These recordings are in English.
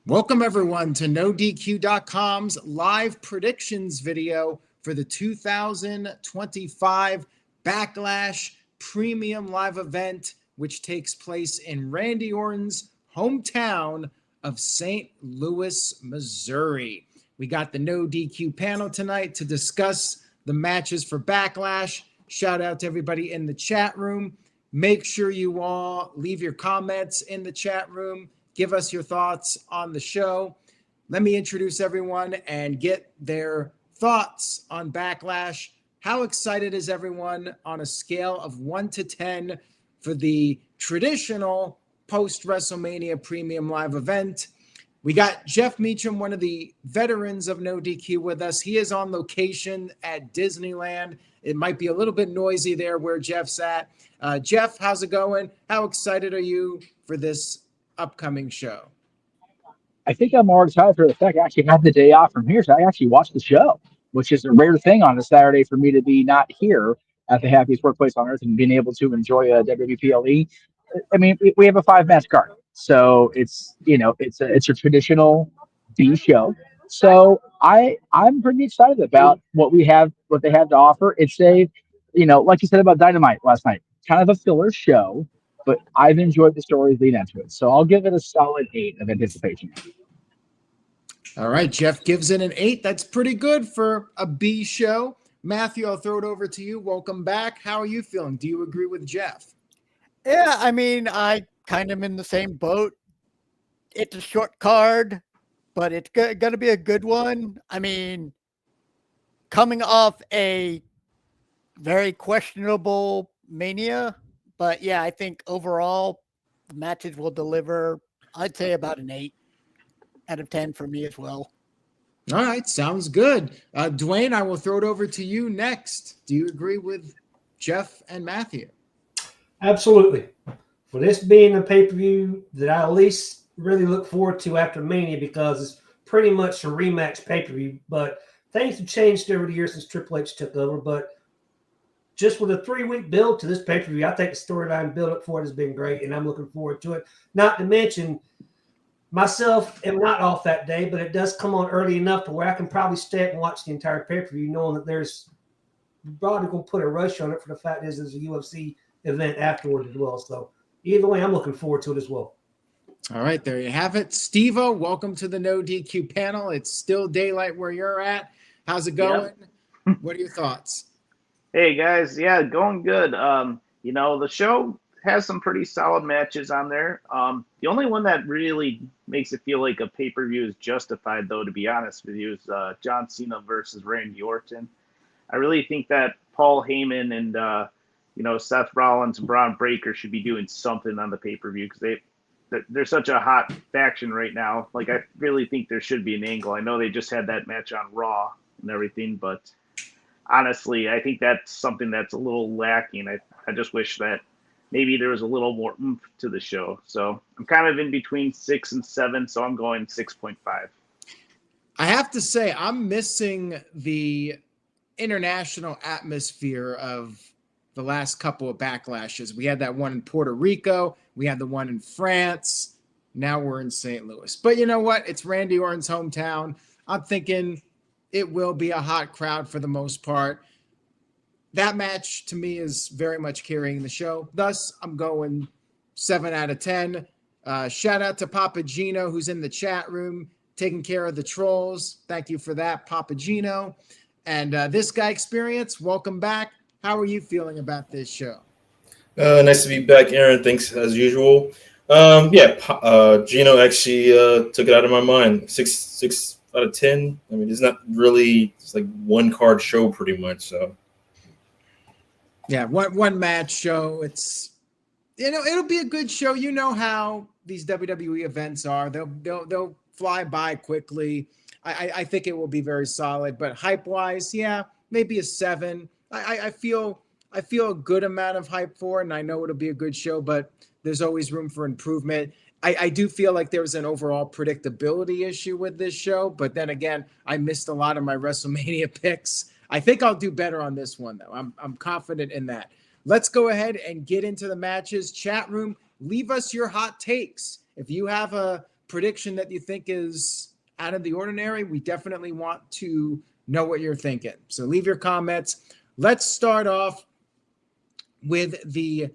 Welcome everyone to NoDQ.com's live predictions video for the 2025 Backlash Premium Live event, which takes place in Randy Orton's hometown of St. Louis, Missouri. We got the NoDQ panel tonight to discuss the matches for Backlash. Shout out to everybody in the chat room. Make sure you all leave your comments in the chat room. Give us your thoughts on the show. Let me introduce everyone and get their thoughts on Backlash. How excited is everyone on a scale of 1 to 10 for the traditional post-WrestleMania Premium Live event? We got Jeff Meacham, one of the veterans of NoDQ, with us. He is on location at Disneyland. It might be a little bit noisy there where Jeff's at. Jeff, how's it going? How excited are you for this upcoming show? I think I'm more excited for the fact I actually had the day off from here, so I actually watched the show, which is a rare thing on a Saturday for me to be not here at the happiest workplace on earth and being able to enjoy a WWE PLE. I mean, we have a 5-match card, so it's a traditional B show. So I'm pretty excited about what they have to offer. It's a, like you said about Dynamite last night, kind of a filler show, but I've enjoyed the stories leading into it. So I'll give it a solid 8 of anticipation. All right, Jeff gives it an 8. That's pretty good for a B show. Matthew, I'll throw it over to you. Welcome back. How are you feeling? Do you agree with Jeff? Yeah, I mean, I kind of in the same boat. It's a short card, but it's going to be a good one. I mean, coming off a very questionable Mania, but yeah, I think overall the matches will deliver, I'd say about an 8 out of 10 for me as well. All right, sounds good. Dwayne, I will throw it over to you next. Do you agree with Jeff and Matthew? Absolutely. For this being a pay-per-view that I at least really look forward to after Mania, because it's pretty much a rematch pay-per-view, but things have changed over the years since Triple H took over, but just with a 3-week build to this pay-per-view, I think the storyline build-up for it has been great, and I'm looking forward to it. Not to mention, myself am not off that day, but it does come on early enough to where I can probably stay up and watch the entire pay-per-view, knowing that there's probably going to put a rush on it for the fact that there's a UFC event afterwards as well. So either way, I'm looking forward to it as well. All right, there you have it. Steve-O, welcome to the NoDQ panel. It's still daylight where you're at. How's it going? Yep. What are your thoughts? Hey guys, yeah, going good. The show has some pretty solid matches on there. The only one that really makes it feel like a pay-per-view is justified, though, to be honest with you, is John Cena versus Randy Orton. I really think that Paul Heyman and Seth Rollins and Braun Breaker should be doing something on the pay-per-view, because they're such a hot faction right now. Like, I really think there should be an angle. I know they just had that match on Raw and everything, but honestly, I think that's something that's a little lacking. I just wish that maybe there was a little more oomph to the show. So I'm kind of in between 6 and 7, so I'm going 6.5. I have to say, I'm missing the international atmosphere of the last couple of backlashes. We had that one in Puerto Rico. We had the one in France. Now we're in St. Louis. But you know what? It's Randy Orton's hometown. I'm thinking it will be a hot crowd for the most part. That match, to me, is very much carrying the show. Thus, I'm going 7 out of 10. Shout out to Papa Gino, who's in the chat room, taking care of the trolls. Thank you for that, Papa Gino. And This Guy Experience, welcome back. How are you feeling about this show? Nice to be back, Aaron. Thanks, as usual. Gino actually took it out of my mind. 6 out of 10. I mean, it's not really, it's like one card show pretty much. So yeah, one match show. It's, it'll be a good show. You know how these WWE events are. They'll fly by quickly. I think it will be very solid, but hype wise, yeah, maybe a 7. I feel a good amount of hype for it, and I know it'll be a good show, but there's always room for improvement. I do feel like there was an overall predictability issue with this show, but then again, I missed a lot of my WrestleMania picks. I think I'll do better on this one, though. I'm confident in that. Let's go ahead and get into the matches. Chat room, leave us your hot takes. If you have a prediction that you think is out of the ordinary? We definitely want to know what you're thinking. So leave your comments. Let's start off with the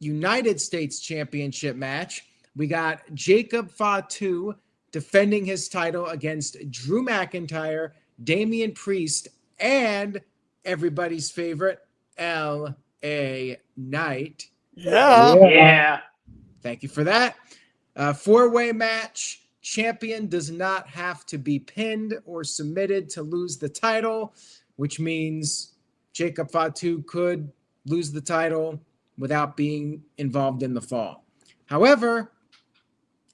United States Championship match. We got Jacob Fatu defending his title against Drew McIntyre, Damian Priest, and everybody's favorite, L.A. Knight. Yeah. Thank you for that. Four-way match. Champion does not have to be pinned or submitted to lose the title, which means Jacob Fatu could lose the title without being involved in the fall. However,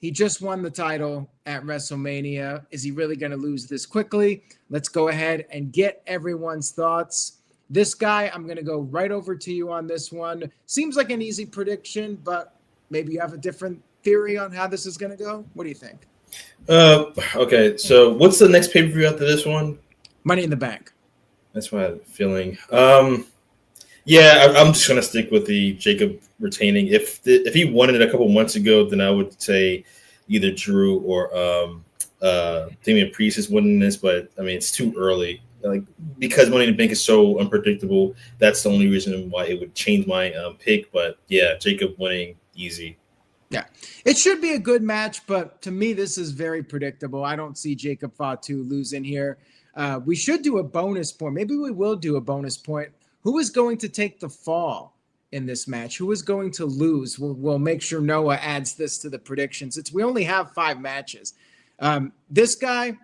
he just won the title at WrestleMania. Is he really going to lose this quickly? Let's go ahead and get everyone's thoughts. This guy, I'm going to go right over to you on this one. Seems like an easy prediction, but maybe you have a different theory on how this is going to go. What do you think? Okay, so what's the next pay-per-view after this one? Money in the Bank. That's my feeling. Yeah, I'm just gonna stick with the Jacob retaining. If he won it a couple months ago, then I would say either Drew or Damian Priest is winning this. But I mean, it's too early. Like because Money in the Bank is so unpredictable, that's the only reason why it would change my pick. But yeah, Jacob winning easy. Yeah, it should be a good match, but to me, this is very predictable. I don't see Jacob Fatu losing here. We should do a bonus point. Maybe we will do a bonus point. Who is going to take the fall in this match? Who is going to lose? We'll make sure Noah adds this to the predictions. We only have 5 matches. This guy,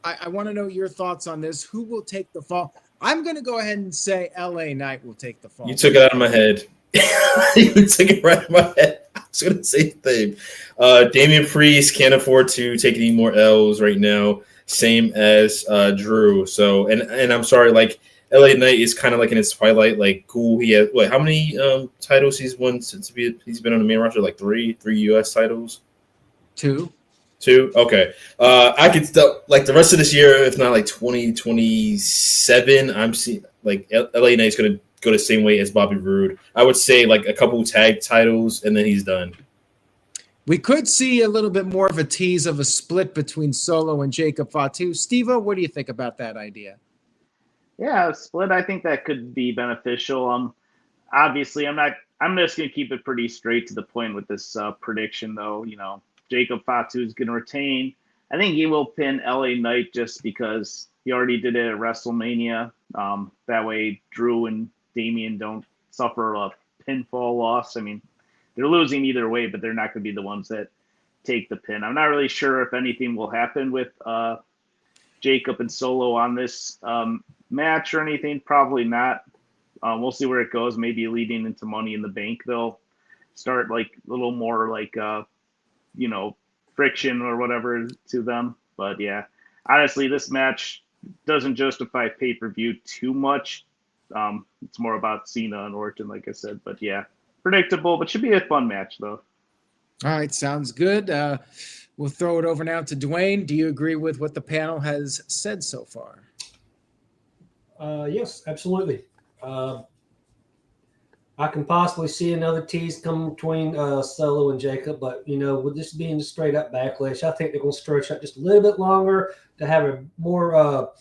I want to know your thoughts on this. Who will take the fall? I'm going to go ahead and say LA Knight will take the fall. You took it out of my head. You took it right out of my head. I was going to say the same. Damian Priest can't afford to take any more L's right now. Same as Drew. So, and I'm sorry, like LA Knight is kind of like in his twilight. Like, cool. He has how many titles he's won since he's been on the main roster? Like three US titles. 2. Okay. I could like the rest of this year, if not like 2027. I'm seeing like LA Knight's gonna go the same way as Bobby Roode. I would say like a couple tag titles, and then he's done. We could see a little bit more of a tease of a split between Solo and Jacob Fatu. Steve-O, what do you think about that idea? Yeah, split. I think that could be beneficial. Obviously, I'm just gonna keep it pretty straight to the point with this prediction, though. You know, Jacob Fatu is gonna retain. I think he will pin LA Knight just because he already did it at WrestleMania. That way, Drew and Damian don't suffer a pinfall loss. I mean, they're losing either way, but they're not going to be the ones that take the pin. I'm not really sure if anything will happen with Jacob and Solo on this match or anything. Probably not. We'll see where it goes. Maybe leading into Money in the Bank, they'll start like a little more like, friction or whatever to them. But yeah, honestly, this match doesn't justify pay-per-view too much. It's more about Cena and Orton, like I said. But yeah, predictable, but should be a fun match, though. All right, sounds good. We'll throw it over now to Dwayne. Do you agree with what the panel has said so far? Yes, absolutely. I can possibly see another tease come between Solo and Jacob, but, with this being straight up Backlash, I think they're going to stretch out just a little bit longer to have a more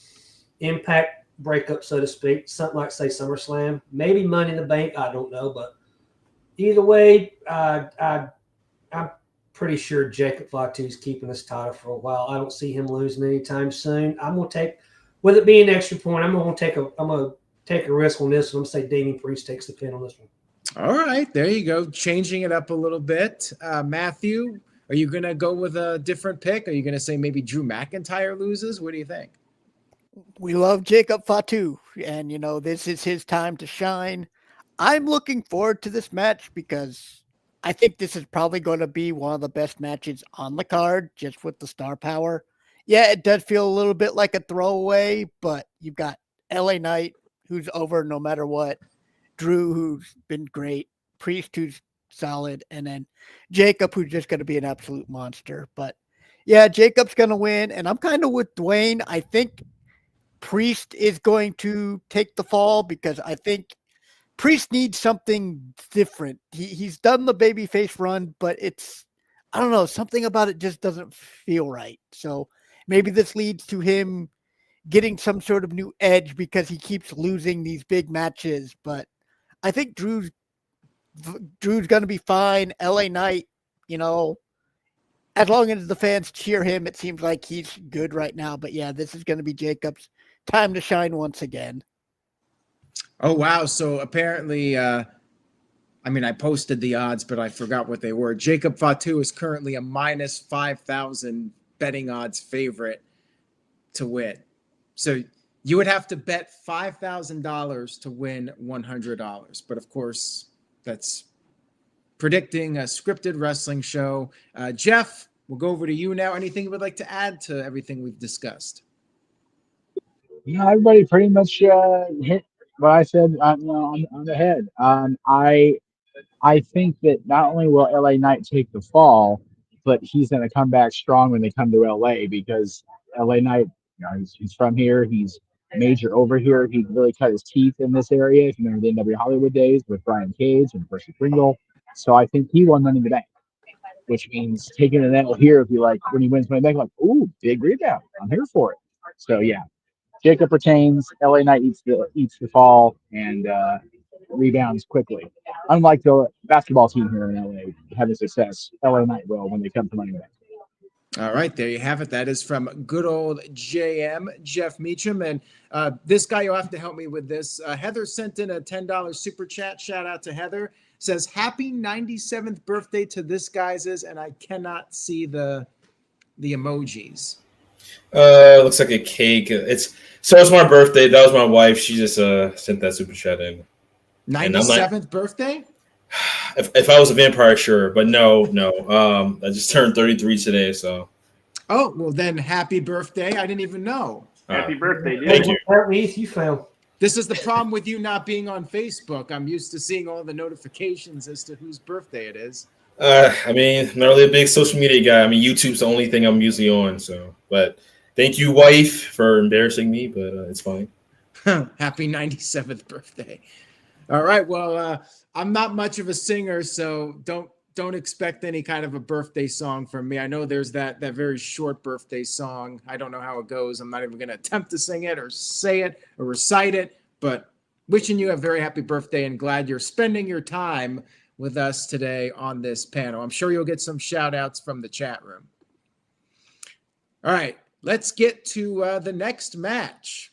impact breakup, so to speak, something like, say, SummerSlam. Maybe Money in the Bank, I don't know, but either way, I'm pretty sure Jacob Fatu is keeping this title for a while. I don't see him losing anytime soon. I'm going to take, with it being an extra point, I'm going to take a risk on this one. I'm going to say Damian Priest takes the pin on this one. All right, there you go. Changing it up a little bit. Matthew, are you going to go with a different pick? Are you going to say maybe Drew McIntyre loses? What do you think? We love Jacob Fatu, and, this is his time to shine. I'm looking forward to this match because I think this is probably going to be one of the best matches on the card, just with the star power. Yeah, it does feel a little bit like a throwaway, but you've got LA Knight, who's over no matter what, Drew, who's been great, Priest, who's solid, and then Jacob, who's just going to be an absolute monster. But yeah, Jacob's going to win, and I'm kind of with Dwayne. I think Priest is going to take the fall because I think Priest needs something different. He's done the babyface run, but I don't know, something about it just doesn't feel right. So maybe this leads to him getting some sort of new edge because he keeps losing these big matches. But I think Drew's going to be fine. LA Knight, as long as the fans cheer him, it seems like he's good right now. But yeah, this is going to be Jacob's time to shine once again. Oh, wow. So apparently, I posted the odds, but I forgot what they were. Jacob Fatu is currently a minus 5,000 betting odds favorite to win. So you would have to bet $5,000 to win $100. But of course, that's predicting a scripted wrestling show. Jeff, we'll go over to you now. Anything you would like to add to everything we've discussed? Yeah, everybody pretty much hit what I said on the head. I think that not only will LA Knight take the fall, but he's going to come back strong when they come to LA, because LA Knight, he's from here. He's major over here. He really cut his teeth in this area. If you remember the NW Hollywood days with Brian Cage and Percy Pringle. So I think he won Money in the Bank, which means taking an L here would be like when he wins Money in the Bank, like, ooh, big rebound. I'm here for it. So yeah, Jacob retains. LA Knight eats the fall and rebounds quickly. Unlike the basketball team here in LA having success, LA Knight will when they come to Money in the Bank. All right, there you have it. That is from good old JM, Jeff Meacham. And this guy, you'll have to help me with this. Heather sent in a $10 super chat. Shout out to Heather. Says, happy 97th birthday to this guy's, and I cannot see the emojis. Looks like a cake. It's my birthday. That was my wife. She just sent that super chat in. 97th birthday? If I was a vampire, sure, but no. I just turned 33 today, so. Oh, well then, happy birthday! I didn't even know. Happy birthday, dude! Thank you. You found. This is the problem with you not being on Facebook. I'm used to seeing all the notifications as to whose birthday it is. Not really a big social media guy. YouTube's the only thing I'm usually on. So, but thank you, wife, for embarrassing me. But it's fine. Happy 97th birthday! All right. Well, I'm not much of a singer, so don't expect any kind of a birthday song from me. I know there's that very short birthday song. I don't know how it goes. I'm not even going to attempt to sing it or say it or recite it, but wishing you a very happy birthday and glad you're spending your time with us today on this panel. I'm sure you'll get some shout outs from the chat room. All right, let's get to the next match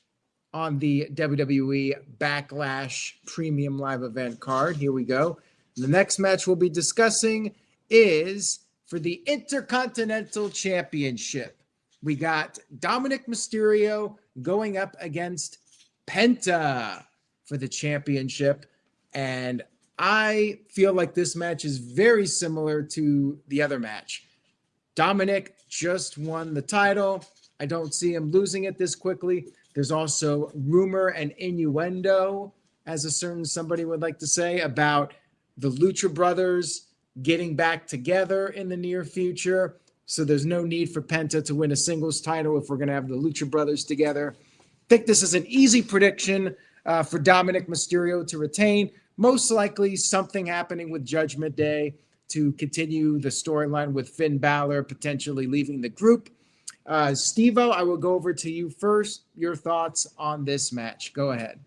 on the WWE Backlash Premium Live Event card. Here we go. The next match we'll be discussing is for the Intercontinental Championship. We got Dominik Mysterio going up against Penta for the championship. And I feel like this match is very similar to the other match. Dominik just won the title. I don't see him losing it this quickly. There's also rumor and innuendo, as a certain somebody would like to say, about the Lucha Brothers getting back together in the near future. So there's no need for Penta to win a singles title if we're going to have the Lucha Brothers together. I think this is an easy prediction for Dominik Mysterio to retain. Most likely something happening with Judgment Day to continue the storyline with Finn Balor potentially leaving the group. Steve-O, I will go over to you first. Your thoughts on this match. Go ahead.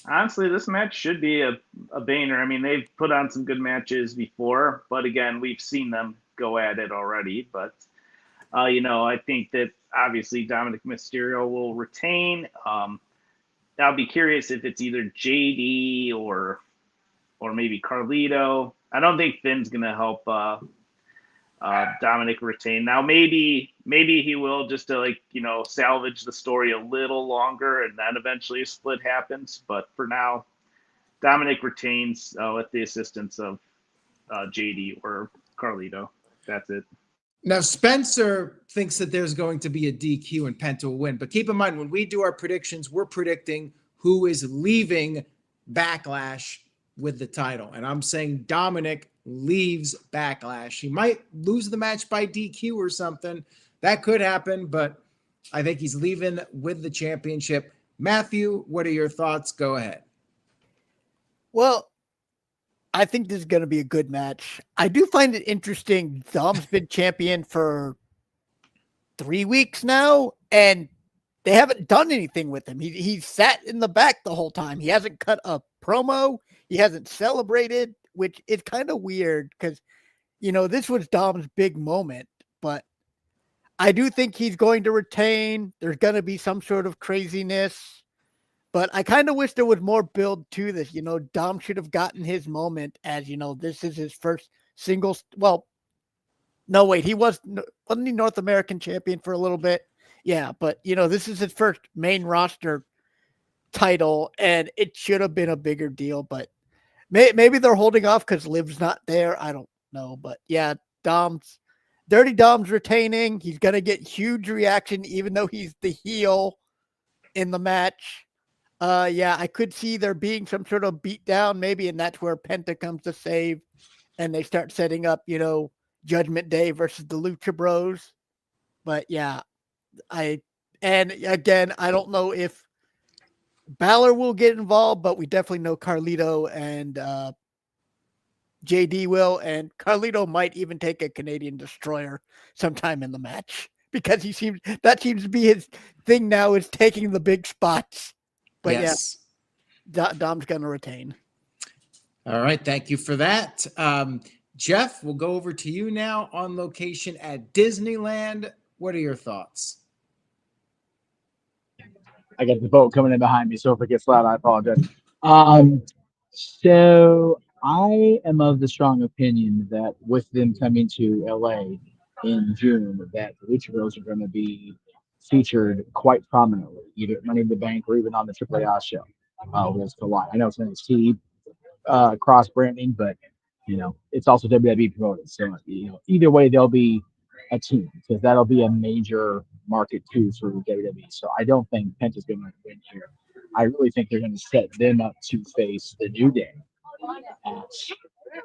Honestly, this match should be a banger. They've put on some good matches before, but again, we've seen them go at it already. But, I think that obviously Dominik Mysterio will retain. I'll be curious if it's either JD or maybe Carlito. I don't think Finn's going to help Dominik retain. Now, maybe he will, just to salvage the story a little longer, and then eventually a split happens. But for now, Dominik retains with the assistance of JD or Carlito. That's it. Now, Spencer thinks that there's going to be a DQ and Penta will win. But keep in mind, when we do our predictions, we're predicting who is leaving Backlash with the title. And I'm saying Dominik leaves Backlash. He might lose the match by DQ or something. That could happen, but I think he's leaving with the championship. Matthew, what are your thoughts? Go ahead. Well, I think this is going to be a good match. I do find it interesting. Dom's been champion for 3 weeks now, and they haven't done anything with him. He's sat in the back the whole time. He hasn't cut a promo. He hasn't celebrated, which is kind of weird because, this was Dom's big moment. But I do think he's going to retain. There's going to be some sort of craziness. But I kind of wish there was more build to this. Dom should have gotten his moment as, this is his first singles. Well, no, wait, wasn't he North American champion for a little bit? Yeah, but, this is his first main roster title, and it should have been a bigger deal. But maybe they're holding off because Liv's not there. I don't know. But, yeah, Dirty Dom's retaining. He's going to get huge reaction, even though he's the heel in the match. Yeah, I could see there being some sort of beatdown maybe, and that's where Penta comes to save, and they start setting up, Judgment Day versus the Lucha Bros. But yeah, and again, I don't know if Balor will get involved, but we definitely know Carlito and JD will, and Carlito might even take a Canadian Destroyer sometime in the match because that seems to be his thing now, is taking the big spots. But yes. Yeah, Dom's going to retain. All right. Thank you for that. Jeff, we'll go over to you now on location at Disneyland. What are your thoughts? I got the boat coming in behind me, so if it gets loud, I apologize. So I am of the strong opinion that with them coming to LA in June, that the Lucha Bros are going to be featured quite prominently, either at Money in the Bank or even on the AAA show. With Kawhi. I know it's NXT cross branding, but it's also WWE promoted. So either way, they'll be a team because that'll be a major market too for WWE. So I don't think Penta's going to win here. I really think they're going to set them up to face the New Day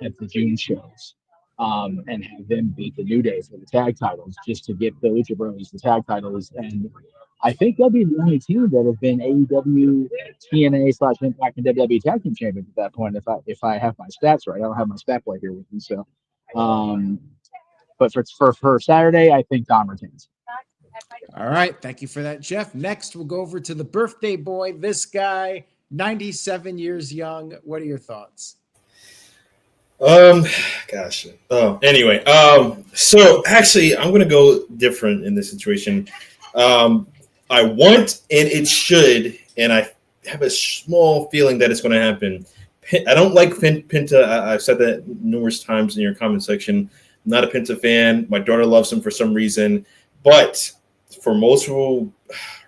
at the June shows. And have them beat the New Day for the tag titles just to get the Lucha Bros the tag titles. And I think they'll be the only team that have been AEW, TNA / Impact, and WWE Tag Team Champions at that point. If I have my stats right, I don't have my stat boy here with me. So, but for Saturday, I think Dom retains. All right, thank you for that, Jeff. Next, we'll go over to the birthday boy. This guy, 97 years young. What are your thoughts? Gosh. Oh, anyway. So actually, I'm gonna go different in this situation. I want, and it should, and I have a small feeling that it's going to happen. I don't like Penta. I've said that numerous times in your comment section. I'm not a Penta fan. My daughter loves him for some reason, but for multiple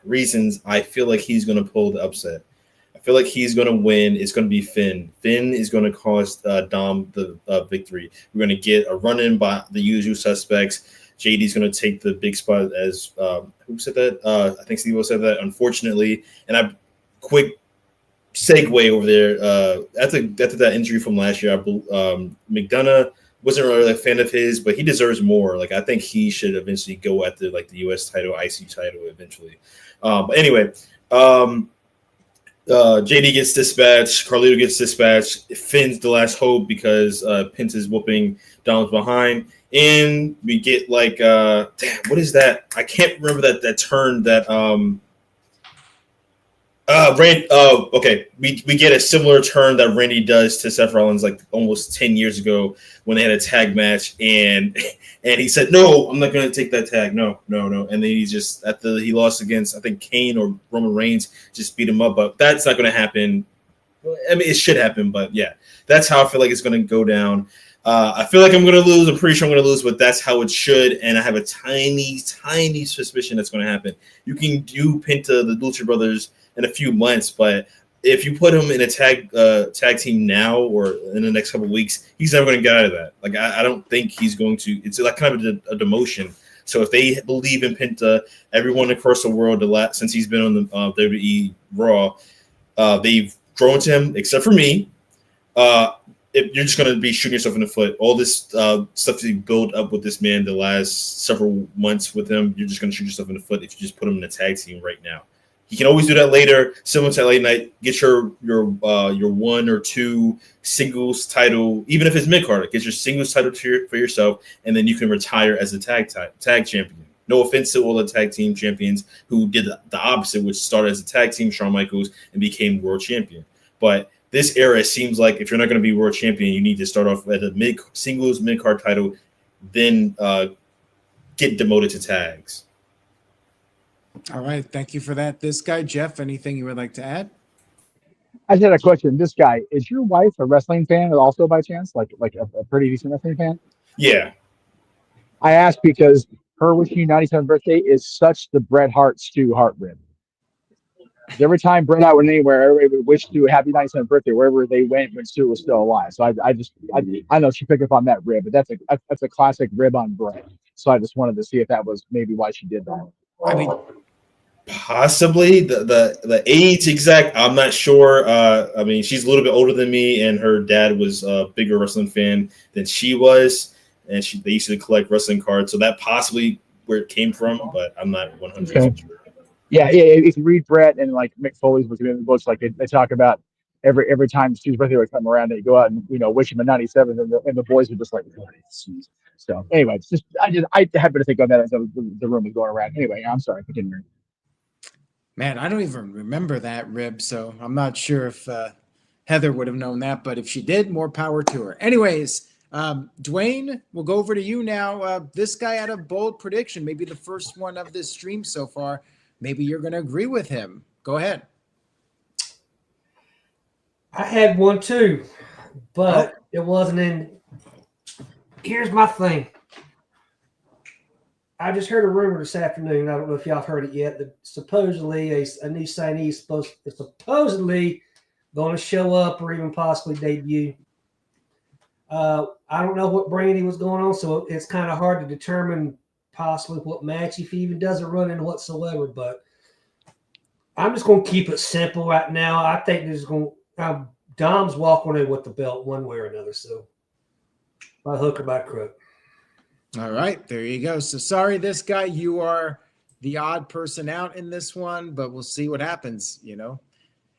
reasons, I feel like he's going to pull the upset. I feel like he's going to win. It's going to be Finn. Finn is going to cost Dom the victory. We're going to get a run-in by the usual suspects. JD's going to take the big spot as who said that? I think Steve said that, unfortunately. And I quick segue over there. After that injury from last year, McDonough wasn't really a fan of his, but he deserves more. Like, I think he should eventually go after the US title, IC title eventually. But anyway, JD gets dispatched, Carlito gets dispatched, Finn's the last hope because Penta's whooping Dom's behind. And we get damn, what is that? I can't remember that turn that okay. We get a similar turn that Randy does to Seth Rollins almost 10 years ago when they had a tag match, and he said, "No, I'm not going to take that tag. No." And then he just after he lost against I think Kane or Roman Reigns, just beat him up. But that's not going to happen. I mean, it should happen, but yeah, that's how I feel like it's going to go down. I feel like I'm going to lose. I'm pretty sure I'm going to lose, but that's how it should. And I have a tiny, tiny suspicion that's going to happen. You can do Penta, the Lucha Brothers, in a few months, but if you put him in a tag team now or in the next couple of weeks, he's never going to get out of that. I don't think he's going to. It's kind of a demotion. So if they believe in Penta, everyone across the world, since he's been on the WWE Raw, they've grown to him, except for me. You're just going to be shooting yourself in the foot. All this stuff that you built up with this man the last several months with him, you're just going to shoot yourself in the foot if you just put him in a tag team right now. He can always do that later, similar to late night. Get your 1 or 2 singles title, even if it's mid card. Get your singles title for yourself, and then you can retire as a tag champion. No offense to all the tag team champions who did the opposite, which started as a tag team, Shawn Michaels, and became world champion. But this era, it seems like if you're not going to be world champion, you need to start off at a singles mid card title, then get demoted to tags. All right. Thank you for that. This guy, Jeff, anything you would like to add? I just had a question. This guy, is your wife a wrestling fan also by chance? Like a pretty decent wrestling fan? Yeah. I asked because her wishing you 97th birthday is such the Bret Hart Stu Hart rib. Every time Bret Hart went anywhere, everybody would wish Stu a happy 97th birthday wherever they went when Stu was still alive. So I know she picked up on that rib, but that's a classic rib on Bret. So I just wanted to see if that was maybe why she did that. I mean, possibly the age exact, I'm not sure. I mean, she's a little bit older than me, and her dad was a bigger wrestling fan than she was, and they used to collect wrestling cards, so that possibly where it came from, but I'm not 100% sure. Yeah. If you read Bret and like Mick Foley's books, like they talk about every time Stu's birthday would come around, they go out and wish him a 97, and the boys would just like. So anyway, I happened to think of that as the room was going around. Anyway, I'm sorry, continue. Man, I don't even remember that rib, so I'm not sure if Heather would have known that, but if she did, more power to her. Anyways, Dwayne, we'll go over to you now. This guy had a bold prediction, maybe the first one of this stream so far. Maybe you're going to agree with him. Go ahead. I had one too, but it wasn't in. Here's my thing. I just heard a rumor this afternoon. I don't know if y'all heard it yet. That supposedly a new signee is supposedly going to show up or even possibly debut. I don't know what brand he was going on, so it's kind of hard to determine possibly what match if he even doesn't run in whatsoever. But I'm just going to keep it simple right now. I think there's going to Dom's walking in with the belt one way or another. So by hook or by crook. All right, there you go. So sorry, this guy, you are the odd person out in this one, but we'll see what happens.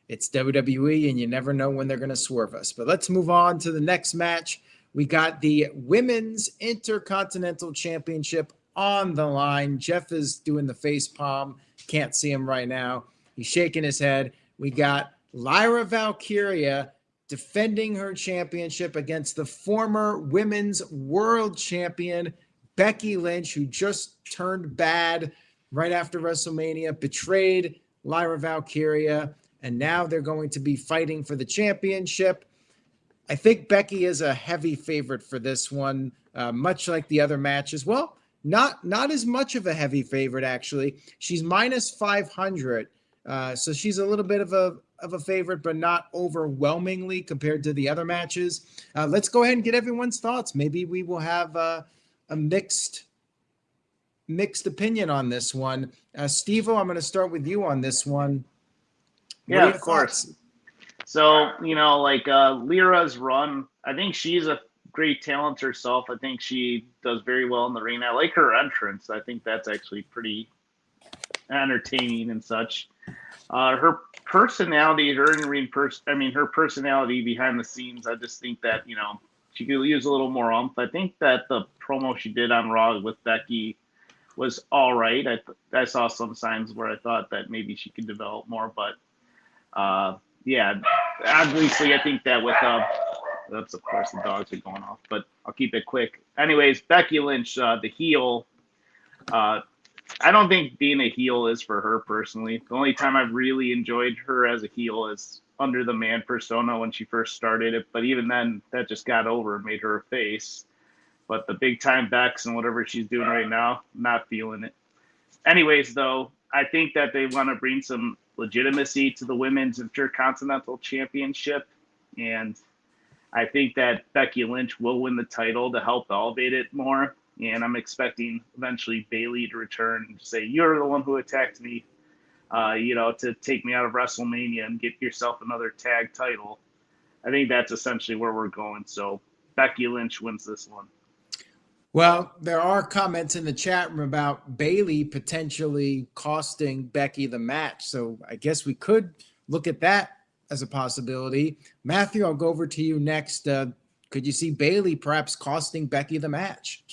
It's WWE, and you never know when they're going to swerve us. But let's move on to the next match. We got the Women's Intercontinental Championship on the line. Jeff is doing the face palm. Can't see him right now. He's shaking his head. We got Lyra Valkyria defending her championship against the former Women's World Champion, Becky Lynch, who just turned bad right after WrestleMania, betrayed Lyra Valkyria, and now they're going to be fighting for the championship. I think Becky is a heavy favorite for this one, much like the other matches. Well, not as much of a heavy favorite, actually. She's minus 500, so she's a little bit of a favorite, but not overwhelmingly compared to the other matches. Let's go ahead and get everyone's thoughts. Maybe we will have a mixed opinion on this one. Steve-O, I'm going to start with you on this one. Yeah, of course. So, Lyra's run, I think she's a great talent herself. I think she does very well in the ring. I like her entrance. I think that's actually pretty entertaining and such. Her personality, her personality behind the scenes, I just think that, she could use a little more oomph. I think that the promo she did on Raw with Becky was all right. I saw some signs where I thought that maybe she could develop more, but obviously I think that with that's of course the dogs are going off, but I'll keep it quick. Anyways, Becky Lynch, the heel. I don't think being a heel is for her personally. The only time I've really enjoyed her as a heel is under the man persona when she first started it, but even then that just got over and made her a face. But the big time Bex and whatever she's doing right now, not feeling it. Anyways, though, I think that they want to bring some legitimacy to the Women's Intercontinental Championship, and I think that Becky Lynch will win the title to help elevate it more. And I'm expecting eventually Bayley to return and say, "You're the one who attacked me, to take me out of WrestleMania and get yourself another tag title." I think that's essentially where we're going. So Becky Lynch wins this one. Well, there are comments in the chat room about Bayley potentially costing Becky the match. So I guess we could look at that as a possibility. Matthew, I'll go over to you next. Could you see Bayley perhaps costing Becky the match?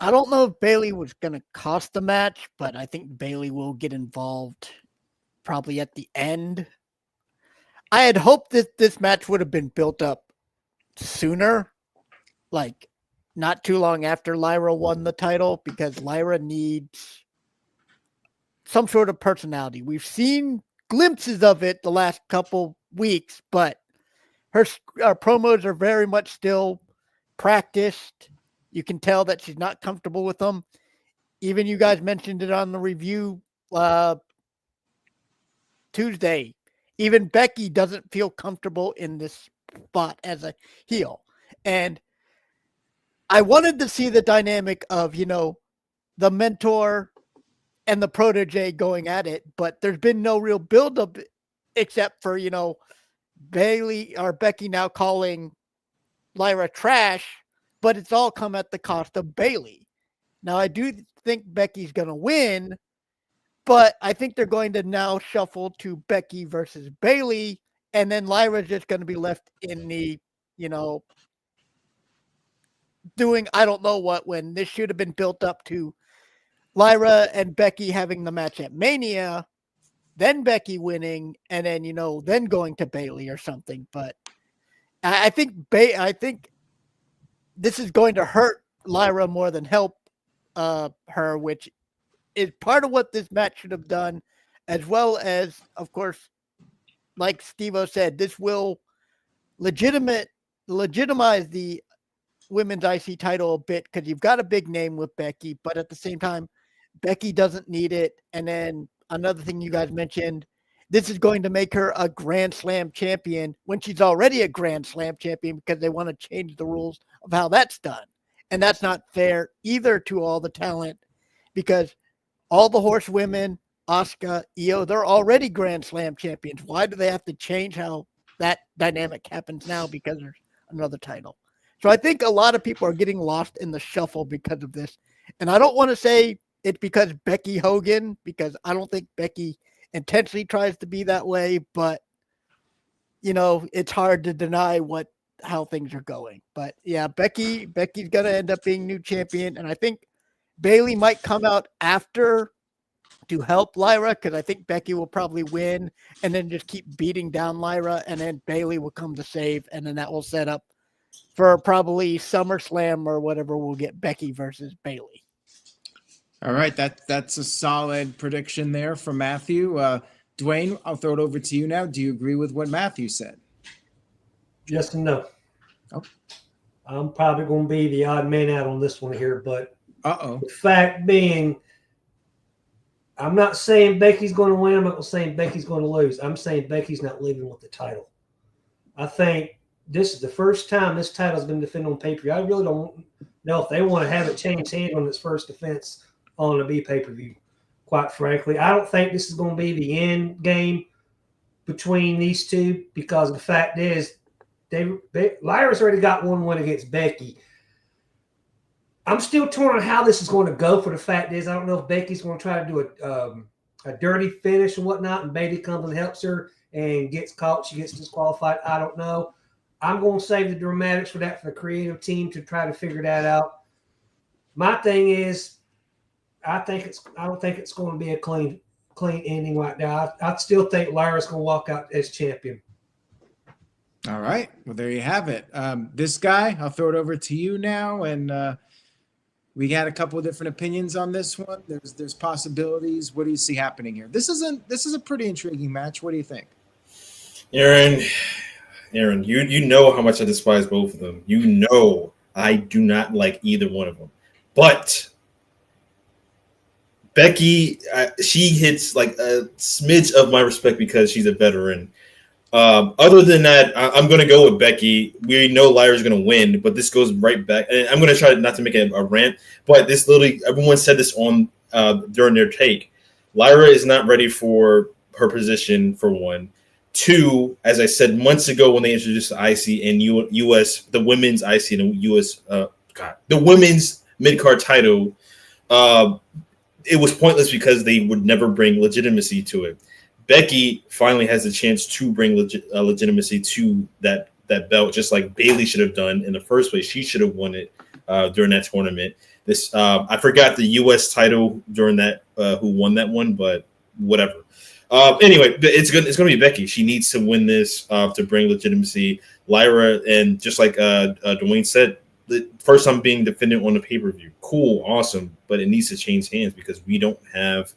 I don't know if Bayley was going to cost the match, but I think Bayley will get involved probably at the end. I had hoped that this match would have been built up sooner, like not too long after Lyra won the title, because Lyra needs some sort of personality. We've seen glimpses of it the last couple weeks, but her promos are very much still practiced. You can tell that she's not comfortable with them. Even you guys mentioned it on the review Tuesday. Even Becky doesn't feel comfortable in this spot as a heel. And I wanted to see the dynamic of, the mentor and the protege going at it, but there's been no real build-up except for, Bayley or Becky now calling Lyra trash, but it's all come at the cost of Bayley. Now, I do think Becky's going to win, but I think they're going to now shuffle to Becky versus Bayley, and then Lyra's just going to be left in the, doing I don't know what, when this should have been built up to Lyra and Becky having the match at Mania, then Becky winning, and then, then going to Bayley or something. But I think this is going to hurt Lyra more than help her, which is part of what this match should have done, as well as, of course, like Steve-O said, this will legitimize the women's IC title a bit, because you've got a big name with Becky, but at the same time, Becky doesn't need it. And then another thing you guys mentioned, this is going to make her a Grand Slam champion when she's already a Grand Slam champion, because they want to change the rules of how that's done. And that's not fair either to all the talent, because all the horsewomen, Asuka, Io, they're already Grand Slam champions. Why do they have to change how that dynamic happens now because there's another title? So I think a lot of people are getting lost in the shuffle because of this. And I don't want to say it's because Becky Hogan, because I don't think Becky intentionally tries to be that way, but it's hard to deny how things are going. But yeah, Becky's going to end up being new champion. And I think Bayley might come out after to help Lyra, because I think Becky will probably win and then just keep beating down Lyra, and then Bayley will come to save, and then that will set up for probably SummerSlam or whatever. We'll get Becky versus Bayley. All right, that's a solid prediction there from Matthew. Dwayne, I'll throw it over to you now. Do you agree with what Matthew said? Yes and no. Oh. I'm probably going to be the odd man out on this one here, but the fact being, I'm not saying Becky's going to win. I'm not saying Becky's going to lose. I'm saying Becky's not leaving with the title. I think this is the first time this title's been defended on pay-per-view. I really don't know if they want to have it change hands on its first defense on a B pay-per-view, quite frankly. I don't think this is going to be the end game between these two, because the fact is, Lyra's already got 1-1 against Becky. I'm still torn on how this is going to go, for the fact is, I don't know if Becky's going to try to do a dirty finish and whatnot, and Bayley comes and helps her and gets caught. She gets disqualified. I don't know. I'm going to save the dramatics for that, for the creative team to try to figure that out. My thing is, I don't think it's going to be a clean ending right now. I still think Lyra's going to walk out as champion. All right. Well, there you have it. This guy, I'll throw it over to you now. And we had a couple of different opinions on this one. There's possibilities. What do you see happening here? This is a pretty intriguing match. What do you think? Aaron, you know how much I despise both of them. You know I do not like either one of them. But Becky, she hits like a smidge of my respect because she's a veteran. Other than that, I'm going to go with Becky. We know Lyra's going to win, but this goes right back. And I'm going to try not to make it a rant, but this literally, everyone said this on during their take. Lyra is not ready for her position, for one. Two, as I said months ago when they introduced the IC and US, the women's IC and the US the women's mid-card title, it was pointless because they would never bring legitimacy to it. Becky finally has the chance to bring legitimacy to that belt, just like Bayley should have done in the first place. She should have won it during that tournament. I forgot the U.S. title during that, who won that one, but whatever. Anyway, it's going to be Becky. She needs to win this to bring legitimacy. Lyra, and just like Dwayne said, the first time being defended on the pay-per-view. Cool, awesome, but it needs to change hands because we don't have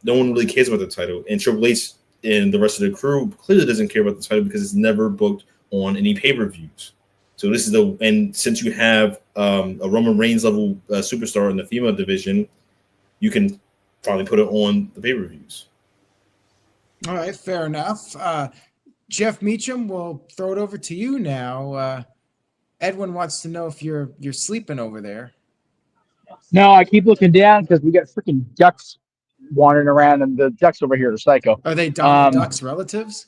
no one really cares about the title. And Triple H and the rest of the crew clearly doesn't care about the title because it's never booked on any pay-per-views. So this is and since you have a Roman Reigns level superstar in the female division, you can finally put it on the pay-per-views. All right, fair enough. Jeff Meacham, we'll throw it over to you now. Edwin wants to know if you're sleeping over there. No, I keep looking down because we got freaking ducks wandering around, and the ducks over here are psycho. Are they Donald Duck's relatives?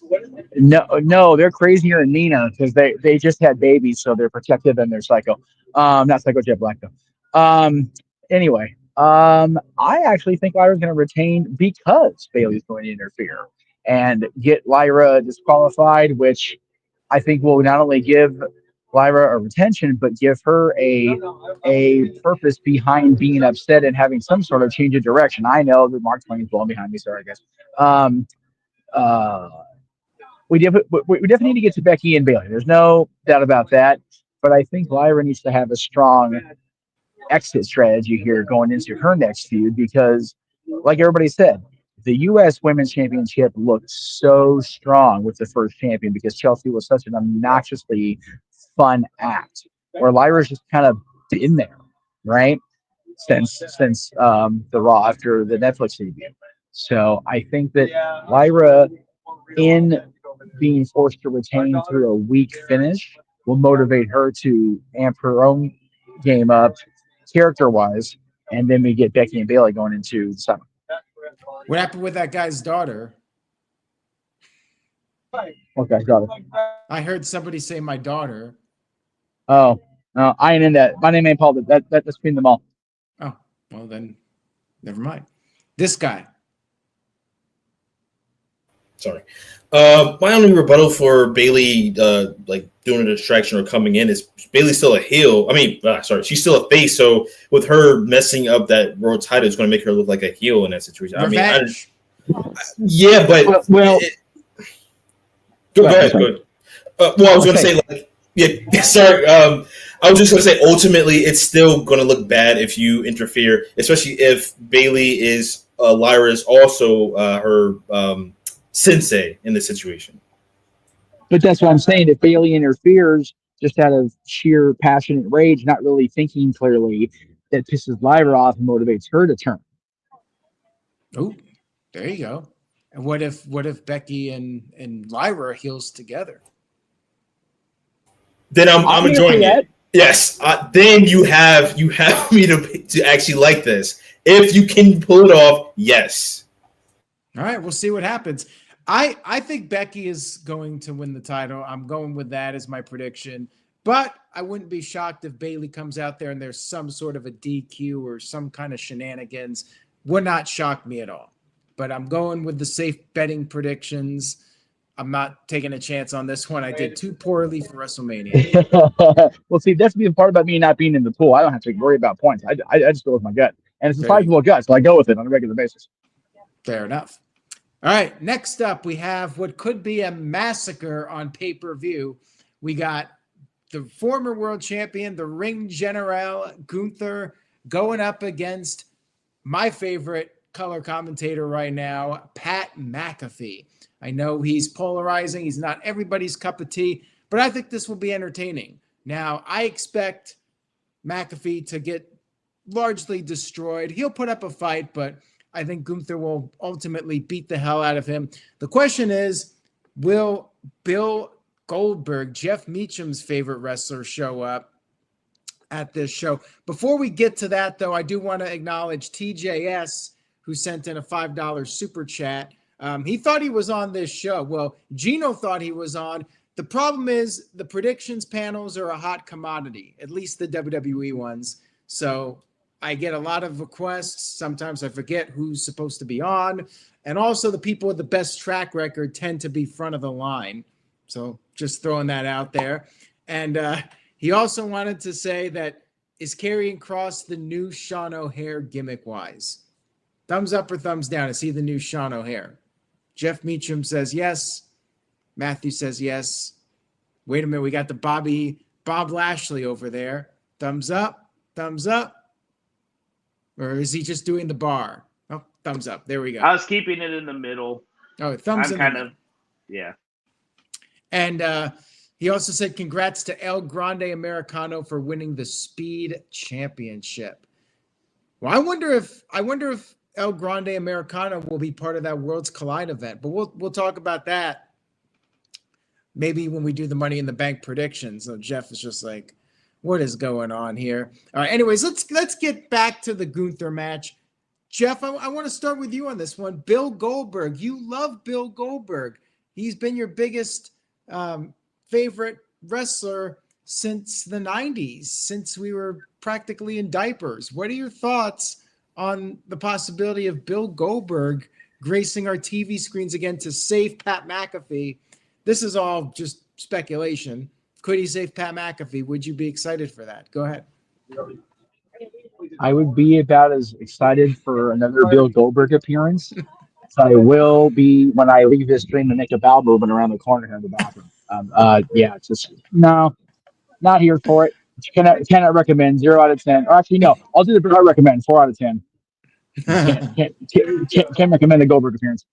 No, they're crazier than Nina because they just had babies, so they're protective and they're psycho. Not Psycho Jet Black though. Anyway, I actually think Lyra's going to retain because Bayley's going to interfere and get Lyra disqualified, which I think will not only give Lyra a retention, but give her a purpose behind being upset and having some sort of change of direction. I know that Mark Twain's blowing behind me. Sorry, guys. We definitely need to get to Becky and Bayley. There's no doubt about that. But I think Lyra needs to have a strong exit strategy here going into her next feud because, like everybody said, the U.S. Women's Championship looked so strong with the first champion because Chelsea was such an obnoxiously fun act where Lyra's just kind of in there, right? Since the Raw after the Netflix debut. So I think that Lyra, in being forced to retain through a weak finish, will motivate her to amp her own game up character-wise, and then we get Becky and Bayley going into the summer. What happened with that guy's daughter? Okay, got it. I heard somebody say my daughter. Oh, no, I ain't in that. My name ain't Paul. That's between them all. Oh, well then, never mind. This guy. Sorry. My only rebuttal for Bayley, like doing a distraction or coming in, is Bayley's still a heel. I mean, she's still a face. So with her messing up that world title, it's going to make her look like a heel in that situation. Revenge. Yeah, but well, go ahead. I was going to say, like, yeah, sorry. I was just going to say, ultimately, it's still going to look bad if you interfere, especially if Bayley is Lyra is also her sensei in this situation. But that's what I'm saying. If Bayley interferes just out of sheer passionate rage, not really thinking clearly, that pisses Lyra off and motivates her to turn. Oh, there you go. And what if Becky and Lyra are heels together? Then I'm enjoying it. Yes. Then you have me to actually like this. If you can pull it off, yes. All right, we'll see what happens. I think Becky is going to win the title. I'm going with that as my prediction. But I wouldn't be shocked if Bayley comes out there and there's some sort of a DQ or some kind of shenanigans. Would not shock me at all. But I'm going with the safe betting predictions. I'm not taking a chance on this one. I did too poorly for WrestleMania. Well, see, that's the part about me not being in the pool. I don't have to worry about points. I just go with my gut. And it's a sizable gut, so I go with it on a regular basis. Fair enough. All right, next up, we have what could be a massacre on pay-per-view. We got the former world champion, the Ring General, Gunther, going up against my favorite color commentator right now, Pat McAfee. I know he's polarizing. He's not everybody's cup of tea, but I think this will be entertaining. Now, I expect McAfee to get largely destroyed. He'll put up a fight, but I think Gunther will ultimately beat the hell out of him. The question is, will Bill Goldberg, Jeff Meacham's favorite wrestler, show up at this show? Before we get to that, though, I do want to acknowledge TJS, who sent in a $5 super chat. He thought he was on this show. Well, Gino thought he was on. The problem is the predictions panels are a hot commodity, at least the WWE ones. So I get a lot of requests. Sometimes I forget who's supposed to be on. And also the people with the best track record tend to be front of the line. So just throwing that out there. And he also wanted to say that, is Karrion Kross the new Sean O'Haire gimmick-wise? Thumbs up or thumbs down? Is he the new Sean O'Haire? Jeff Meacham says yes. Matthew says yes. Wait a minute. We got the Bob Lashley over there. Thumbs up. Thumbs up. Or is he just doing the bar? Oh, thumbs up. There we go. I was keeping it in the middle. Oh, thumbs I'm in kind of, yeah. And he also said, congrats to El Grande Americano for winning the Speed Championship. Well, I wonder if El Grande Americano will be part of that Worlds Collide event, but we'll talk about that maybe when we do the Money in the Bank predictions. So Jeff is just like, what is going on here? All right. Anyways, let's get back to the Gunther match. Jeff, I want to start with you on this one. Bill Goldberg. You love Bill Goldberg. He's been your biggest favorite wrestler since the 90s, since we were practically in diapers. What are your thoughts on the possibility of Bill Goldberg gracing our TV screens again to save Pat McAfee? This is all just speculation. Could he save Pat McAfee? Would you be excited for that? Go ahead. I would be about as excited for another Bill Goldberg appearance as I will be when I leave this stream and make a bowel movement around the corner here in the bathroom. Yeah, just no, not here for it. Cannot recommend. 0 out of 10. Or actually, no, I'll do the I recommend 4 out of 10. Can't recommend a Goldberg appearance.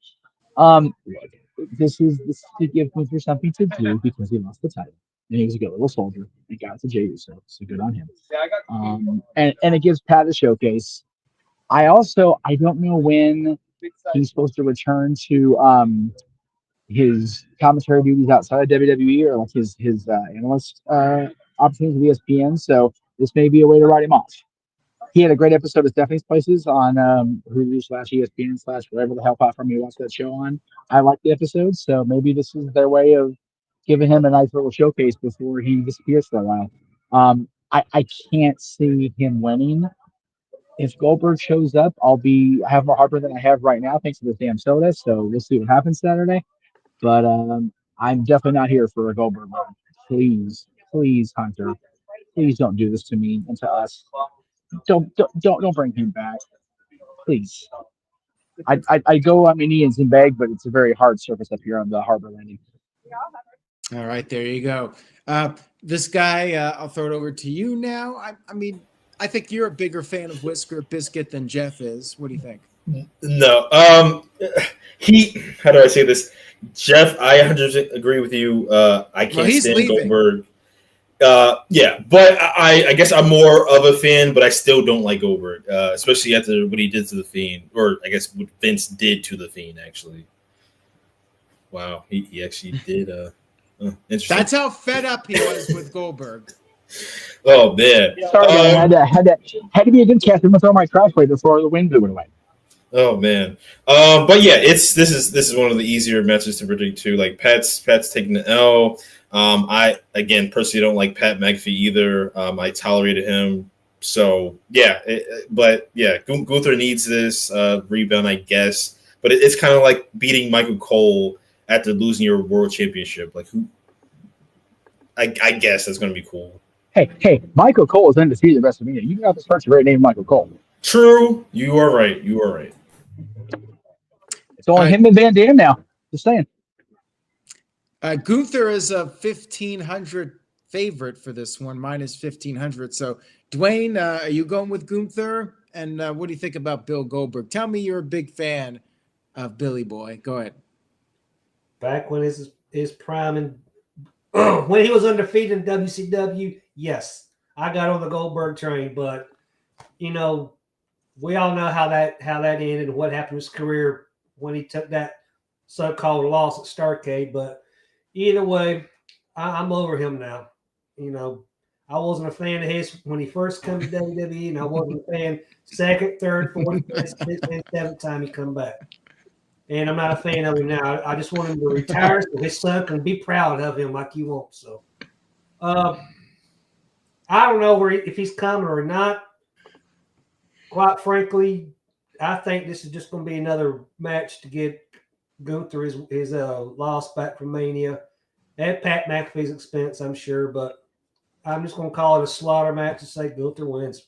This is to give Gunther something to do because he lost the title. And he was a good little soldier and got to JU, so good on him. And it gives Pat a showcase. I don't know when he's supposed to return to his commentary duties outside of WWE or like his analyst opportunities with ESPN. So this may be a way to write him off. He had a great episode of Stephanie's Places on Hulu/ESPN/ whatever the hell platform you watch that show on. I like the episode, so maybe this is their way of giving him a nice little showcase before he disappears for a while. I can't see him winning. If Goldberg shows up, I have more heartburn than I have right now thanks to this damn soda. So we'll see what happens Saturday. But I'm definitely not here for a Goldberg win. Please, Hunter, please don't do this to me and to us. Don't bring him back, please. I go on my knees and beg, but it's a very hard surface up here on the harbor landing. All right, there you go. This guy, I'll throw it over to you now. I mean, I think you're a bigger fan of Whisker Biscuit than Jeff is. What do you think? No. How do I say this? Jeff, I 100% agree with you. I can't stand Goldberg. Yeah, but I guess I'm more of a fan, but I still don't like Goldberg, especially after what he did to the Fiend, or I guess what Vince did to the Fiend, actually. Wow, he actually did. Interesting. That's how fed up he was with Goldberg. Oh man! Sorry, had to be a good catch. I'm gonna throw my trash away before the wind blew it away. Oh man! But yeah, this is one of the easier matches to predict too. Like Pat's taking the L. I again personally don't like Pat McAfee either. I tolerated him, so yeah. But yeah, Gunther needs this rebound, I guess. But it's kind of like beating Michael Cole after losing your world championship. Like who? I guess that's gonna be cool. Hey, Michael Cole is undefeated at WrestleMania. You got this person right named Michael Cole. True. You are right. It's only him and Van Dam now. Just saying. Gunther is a 1,500 favorite for this one, minus 1,500. So, Dwayne, are you going with Gunther? And what do you think about Bill Goldberg? Tell me you're a big fan of Billy Boy. Go ahead. Back when his prime and when he was undefeated in WCW, yes, I got on the Goldberg train. But we all know how that ended and what happened to his career when he took that so-called loss at Starrcade. But either way, I'm over him now. I wasn't a fan of his when he first came to WWE, and I wasn't a fan second, third, fourth, fifth, and seventh time he come back. and I'm not a fan of him now. I just want him to retire so his son can be proud of him like you want. So, I don't know if he's coming or not. Quite frankly, I think this is just going to be another match to get Gunther his loss back from Mania at Pat McAfee's expense, I'm sure. But I'm just going to call it a slaughter match and say Gunther wins.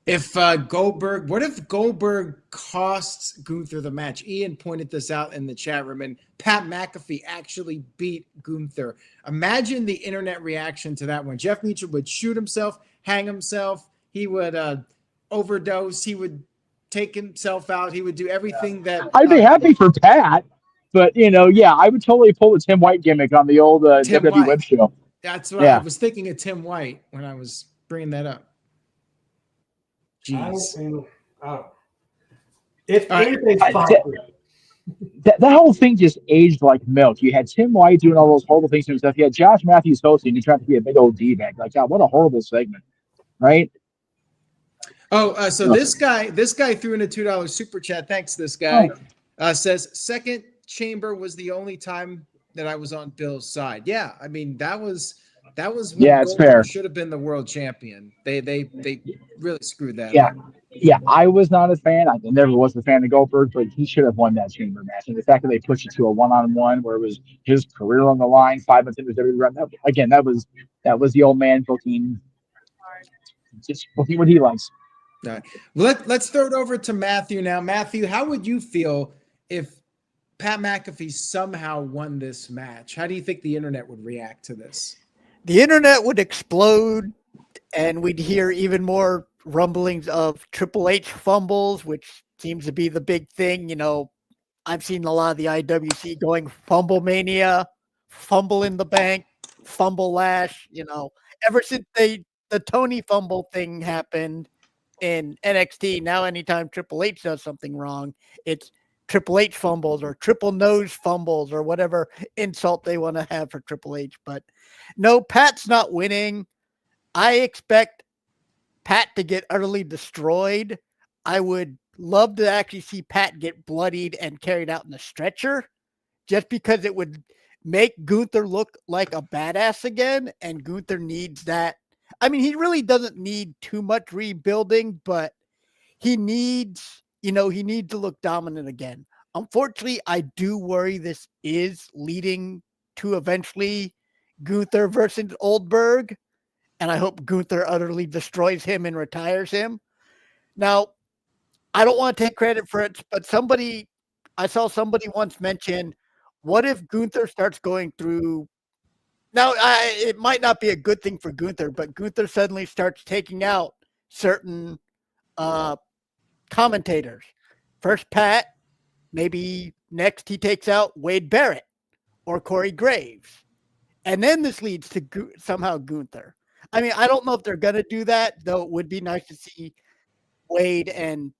If what if Goldberg costs Gunther the match? Ian pointed this out in the chat room, and Pat McAfee actually beat Gunther. Imagine the internet reaction to that one. Jeff Meacham would shoot himself, hang himself. He would overdose. He would take himself out. He would do everything that. I'd be happy for Pat, but I would totally pull the Tim White gimmick on the old WWE Web show. That's what I was thinking of Tim White when I was bringing that up. Jeez. If anything's possible. That whole thing just aged like milk. You had Tim White doing all those horrible things to himself. You had Josh Matthews hosting. He tried to be a big old D-bag. Like, God, what a horrible segment, right? Oh, so this guy threw in a $2 super chat. Thanks, this guy. Says second chamber was the only time that I was on Bill's side. Yeah, I mean that was when it's fair. Should have been the world champion. They really screwed that up. up. Yeah, I was not a fan. I never was a fan of Goldberg, but he should have won that chamber match. And the fact that they pushed it to a one-on-one where it was his career on the line, 5 months into his WWE run, that was the old man booking, just booking what he likes. All right. Let's throw it over to Matthew now. Matthew, how would you feel if Pat McAfee somehow won this match? How do you think the internet would react to this? The internet would explode, and we'd hear even more rumblings of Triple H fumbles, which seems to be the big thing. I've seen a lot of the IWC going fumble mania, fumble in the bank, fumble lash. Ever since the Tony fumble thing happened in NXT, now anytime Triple H does something wrong, it's Triple H fumbles or triple nose fumbles or whatever insult they want to have for Triple H. But no, Pat's not winning. I expect Pat to get utterly destroyed. I would love to actually see Pat get bloodied and carried out in a stretcher, just because it would make Gunther look like a badass again, and Gunther needs that. I mean, he really doesn't need too much rebuilding, but he needs to look dominant again. Unfortunately, I do worry this is leading to eventually Gunther versus Goldberg, and I hope Gunther utterly destroys him and retires him. Now, I don't want to take credit for it, but I saw somebody once mention, what if Gunther starts going through. Now, it might not be a good thing for Gunther, but Gunther suddenly starts taking out certain commentators. First Pat, maybe next he takes out Wade Barrett or Corey Graves. And then this leads to somehow Gunther. I mean, I don't know if they're going to do that, though it would be nice to see Wade and,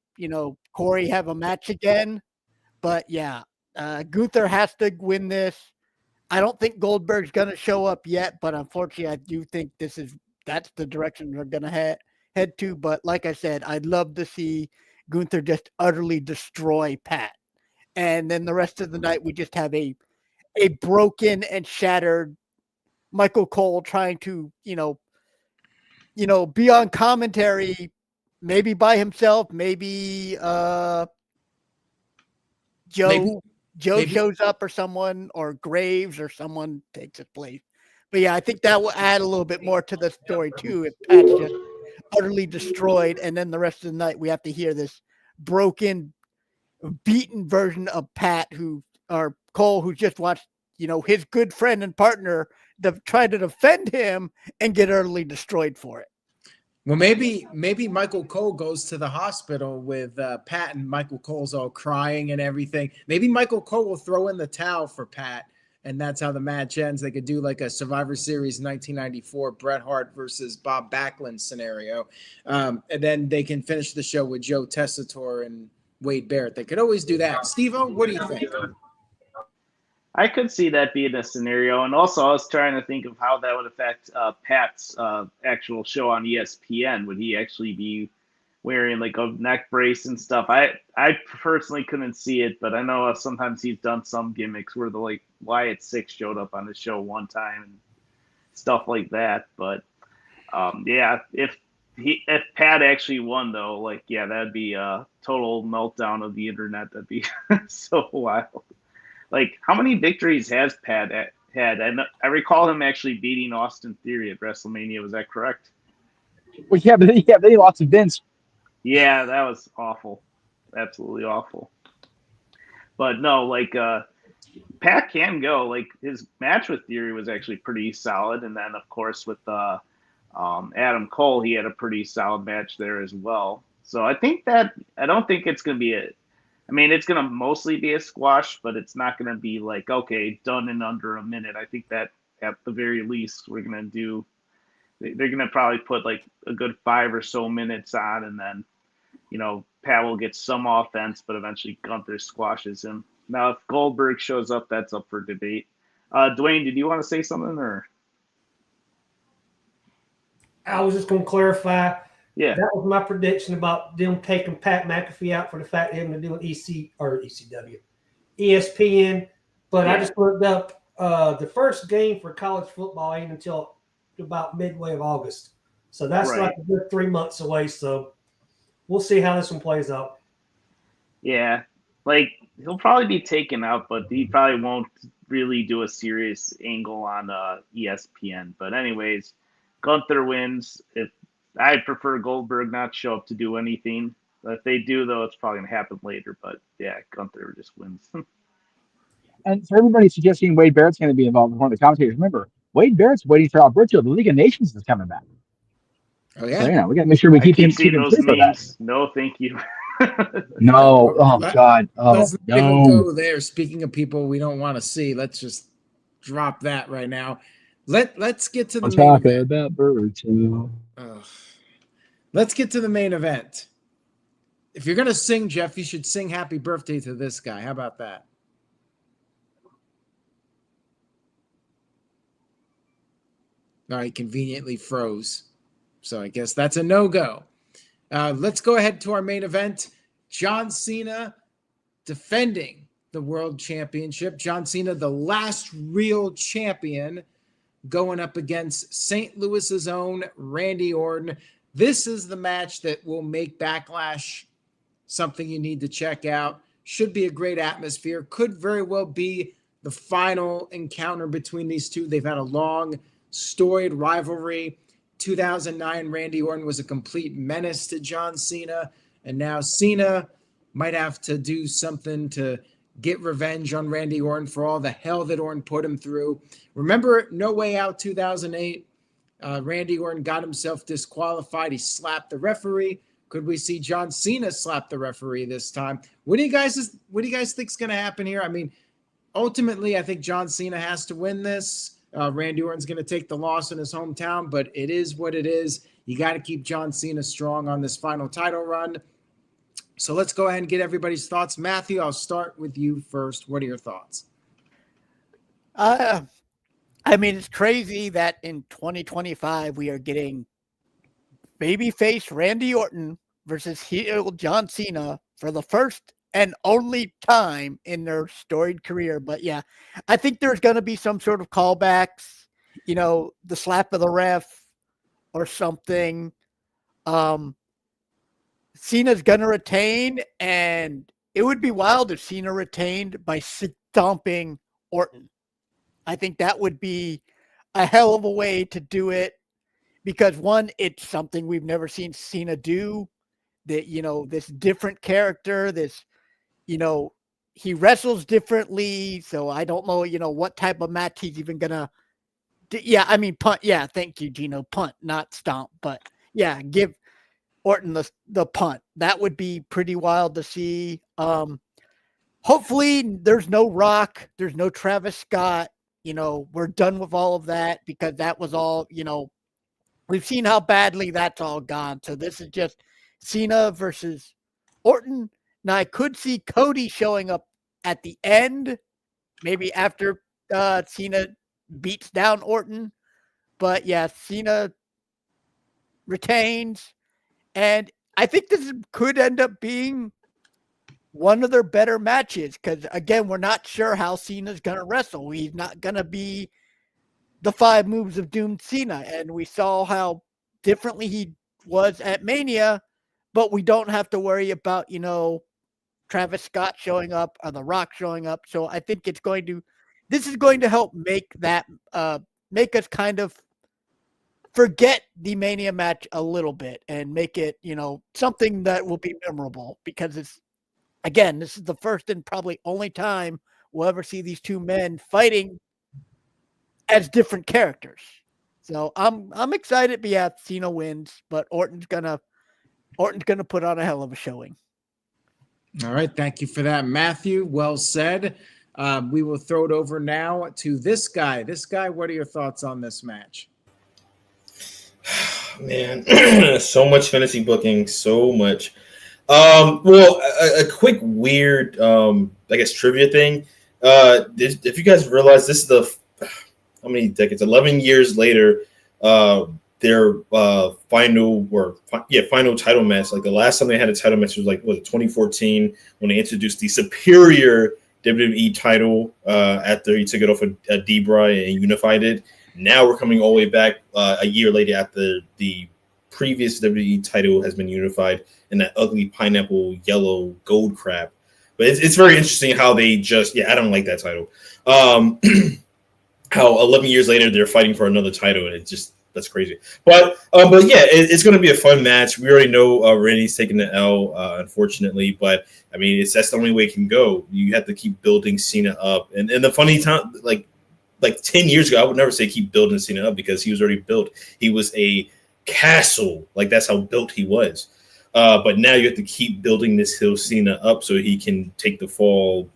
Corey have a match again. But yeah, Gunther has to win this. I don't think Goldberg's going to show up yet, but unfortunately, I do think that's the direction they're going to head to. But like I said, I'd love to see Gunther just utterly destroy Pat. And then the rest of the night, we just have a broken and shattered Michael Cole trying to, be on commentary, maybe by himself, maybe Joe shows up or someone, or Graves or someone takes his place. But yeah, I think that will add a little bit more to the story too. If Pat's just utterly destroyed, and then the rest of the night we have to hear this broken, beaten version of Pat, or Cole, who just watched, his good friend and partner try to defend him and get utterly destroyed for it. Well, maybe Michael Cole goes to the hospital with Pat, and Michael Cole's all crying and everything. Maybe Michael Cole will throw in the towel for Pat, and that's how the match ends. They could do like a Survivor Series 1994 Bret Hart versus Bob Backlund scenario, and then they can finish the show with Joe Tessitore and Wade Barrett. They could always do that. Steve-O, what do you think? I could see that being a scenario. And also, I was trying to think of how that would affect Pat's actual show on ESPN. Would wearing like a neck brace and stuff. I personally couldn't see it, but I know sometimes he's done some gimmicks where the like Wyatt Six showed up on the show one time and stuff like that. But yeah, if Pat actually won though, like yeah, that'd be a total meltdown of the internet. That'd be so wild. Like how many victories has Pat had? And I recall him actually beating Austin Theory at WrestleMania. Was that correct? Well, yeah, but they lost to Vince. Yeah, that was awful. Absolutely awful. But no, like Pat can go. Like his match with Theory was actually pretty solid, and then of course with Adam Cole, he had a pretty solid match there as well. So I don't think it's gonna be it's gonna mostly be a squash, but it's not gonna be like okay, done in under a minute. I think that at the very least they're gonna probably put like a good 5 or so minutes on, and then Pat will get some offense, but eventually Gunther squashes him. Now, if Goldberg shows up, that's up for debate. Dwayne, did you want to say something or? I was just going to clarify. Yeah, that was my prediction about them taking Pat McAfee out for the fact they having to do an ESPN. But yeah. I just looked up the first game for college football ain't until about midway of August. So that's right. Like a good 3 months away. So we'll see how this one plays out. Yeah, like he'll probably be taken out, but he probably won't really do a serious angle on ESPN. But anyways, Gunther wins. If I prefer Goldberg not show up to do anything. If they do, though, it's probably going to happen later. But yeah, Gunther just wins. And for everybody suggesting Wade Barrett's going to be involved with one of the commentators, remember, Wade Barrett's waiting for Alberto. The League of Nations is coming back. Oh, yeah. So, we got to make sure we keep him those memes. No, thank you. No. Oh, God. Oh, let's not even go there. Speaking of people we don't want to see, let's just drop that right now. Let's get to the main event. About Burrito. Let's get to the main event. If you're going to sing, Jeff, you should sing happy birthday to this guy. How about that? All right, conveniently froze. So I guess that's a no-go. Let's go ahead to our main event. John Cena defending the World Championship. John Cena, the last real champion, going up against St. Louis's own Randy Orton. This is the match that will make Backlash something you need to check out. Should be a great atmosphere. Could very well be the final encounter between these two. They've had a long, storied rivalry. 2009, Randy Orton was a complete menace to John Cena. And now Cena might have to do something to get revenge on Randy Orton for all the hell that Orton put him through. Remember No Way Out 2008? Randy Orton got himself disqualified. He slapped the referee. Could we see John Cena slap the referee this time? What do you guys think is going to happen here? I mean, ultimately, I think John Cena has to win this. Randy Orton's going to take the loss in his hometown, but it is what it is. You got to keep John Cena strong on this final title run. So let's go ahead and get everybody's thoughts. Matthew, I'll start with you first. What are your thoughts? It's crazy that in 2025 we are getting babyface Randy Orton versus heel John Cena for the first and only time in their storied career. But yeah, I think there's going to be some sort of callbacks, the slap of the ref or something. Cena's going to retain, and it would be wild if Cena retained by stomping Orton. I think that would be a hell of a way to do it because, one, it's something we've never seen Cena do, that, this different character, this, he wrestles differently. So I don't know, what type of match he's even going to punt. Yeah, thank you, Gino. Punt, not stomp. But, yeah, give Orton the punt. That would be pretty wild to see. Hopefully there's no Rock. There's no Travis Scott. We're done with all of that because that was all, we've seen how badly that's all gone. So this is just Cena versus Orton. Now I could see Cody showing up at the end, maybe after Cena beats down Orton. But yeah, Cena retains. And I think this could end up being one of their better matches because, again, we're not sure how Cena's going to wrestle. He's not going to be the 5 moves of doomed Cena, and we saw how differently he was at Mania, but we don't have to worry about, Travis Scott showing up or The Rock showing up. So I think this is going to help make us kind of forget the Mania match a little bit and make it, something that will be memorable because this is the first and probably only time we'll ever see these two men fighting as different characters. So I'm excited. But yeah, Cena wins, but Orton's gonna put on a hell of a showing. All right, thank you for that, Matthew. Well said. We will throw it over now to this guy. This guy, what are your thoughts on this match? Man, so much fantasy booking, so much. Well, a quick weird, I guess, trivia thing. If you guys realize, this is how many decades? 11 years later, their final title match. Like the last time they had a title match was 2014 when they introduced the superior WWE title after he took it off of D-Bry and unified it. Now we're coming all the way back a year later after the previous WWE title has been unified in that ugly pineapple yellow gold crap. But it's very interesting how they I don't like that title. How 11 years later they're fighting for another title, and that's crazy. But yeah, it's going to be a fun match. We already know Randy's taking the L, unfortunately, but I mean that's the only way it can go. You have to keep building Cena up, and the funny time, like 10 years ago, I would never say keep building Cena up because he was already built. He was a castle, like that's how built he was. But now you have to keep building this hill Cena up so he can take the fall.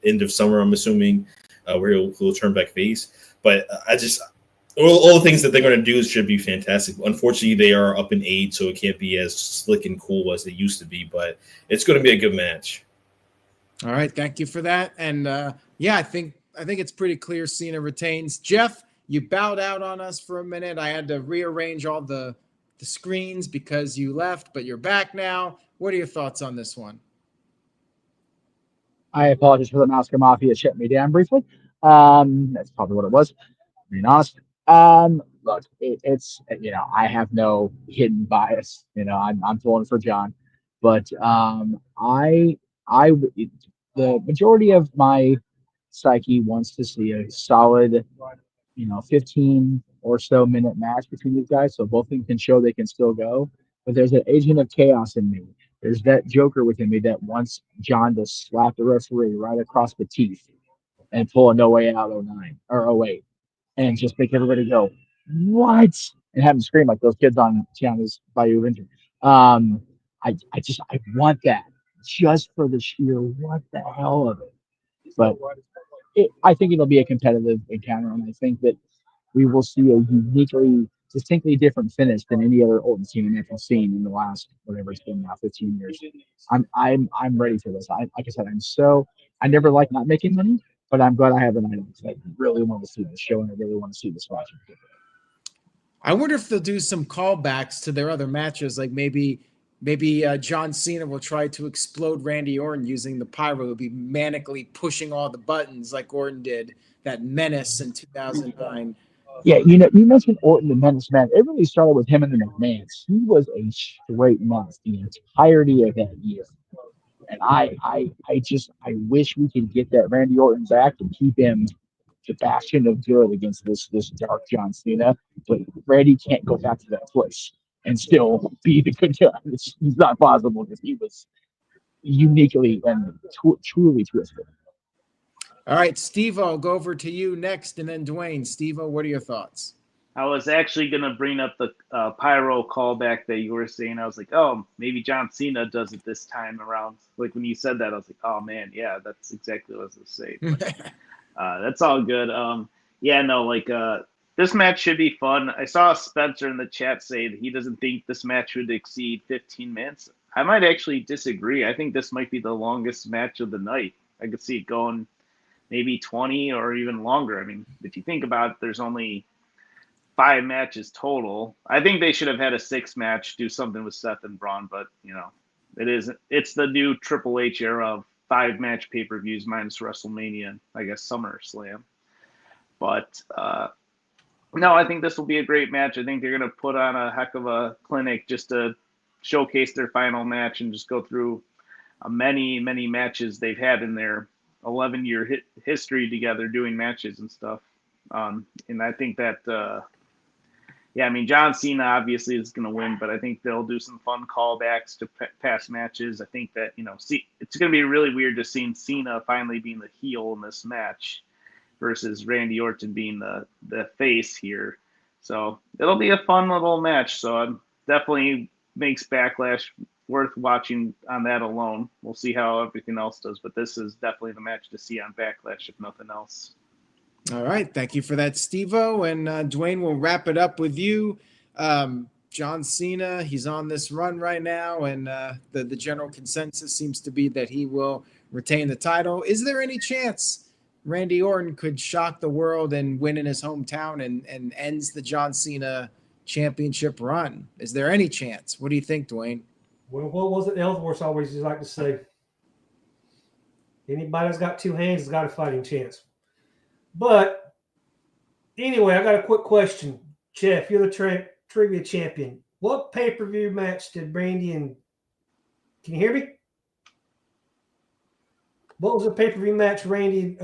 End of summer, I'm assuming. Where he'll turn back face. But all the things that they're going to do should be fantastic. Unfortunately, they are up in age, so it can't be as slick and cool as they used to be. But it's going to be a good match. All right, thank you for that. And yeah, I think it's pretty clear Cena retains. Jeff, you bowed out on us for a minute. I had to rearrange all the screens because you left, but you're back now. What are your thoughts on this one? I apologize for the Masker Mafia shut me down briefly. That's probably what it was, being honest. Look, it's I have no hidden bias. I'm pulling for John, but the majority of my psyche wants to see a solid, 15 or so minute match between these guys, so both of them can show they can still go. But there's an agent of chaos in me. There's that Joker within me that wants John to slap the referee right across the teeth and pull a No Way Out 09 or 08 and just make everybody go, what? And have them scream like those kids on Tiana's Bayou Adventure. I want that just for the sheer what the hell of it. But I think it'll be a competitive encounter, and I think that we will see a distinctly different finish than any other Orton Cena match I've seen in the last whatever it's been now, 15 years. I'm ready for this. Like I said, I never like not making money, but I'm glad I have an item because I really want to see this show and I really want to see this match. I wonder if they'll do some callbacks to their other matches, like maybe John Cena will try to explode Randy Orton using the pyro. He'll be manically pushing all the buttons like Orton did, that menace in 2009. Yeah, you mentioned Orton the Menace Man. It really started with him and the McMahons. He was a straight menace the entirety of that year. And I wish we could get that Randy Orton back and keep him the bastion of good against this dark John Cena. But Randy can't go back to that place and still be the good guy. It's not possible because he was uniquely and truly twisted. All right, Steve, I'll go over to you next, and then Dwayne. Steve, what are your thoughts? I was actually going to bring up the pyro callback that you were saying. I was like, oh, maybe John Cena does it this time around. Like when you said that, I was like, oh, man, yeah, that's exactly what I was going to say. But, that's all good. This match should be fun. I saw Spencer in the chat say that he doesn't think this match would exceed 15 minutes. I might actually disagree. I think this might be the longest match of the night. I could see it going maybe 20 or even longer. I mean, if you think about it, there's only 5 matches total. I think they should have had a 6 match, do something with Seth and Braun, but it's the new Triple H era of 5 match pay-per-views minus WrestleMania and I guess SummerSlam. But no, I think this will be a great match. I think they're going to put on a heck of a clinic just to showcase their final match and just go through many matches they've had in their 11-year history together doing matches and stuff. And I think that, John Cena obviously is going to win, but I think they'll do some fun callbacks to past matches. I think that, it's going to be really weird to see Cena finally being the heel in this match versus Randy Orton being the face here. So it'll be a fun little match. So it definitely makes Backlash worth watching on that alone. We'll see how everything else does, but this is definitely the match to see on Backlash, if nothing else. All right. Thank you for that, Steve-O. And Dwayne, we'll wrap it up with you. John Cena, he's on this run right now, and the general consensus seems to be that he will retain the title. Is there any chance Randy Orton could shock the world and win in his hometown and ends the John Cena championship run? Is there any chance? What do you think, Dwayne? Well, what was it Ellsworth always used like to say? Anybody that's got 2 hands has got a fighting chance. But anyway, I got a quick question. Jeff, you're the trivia champion. What pay-per-view match did Randy and – can you hear me? What was the pay-per-view match Randy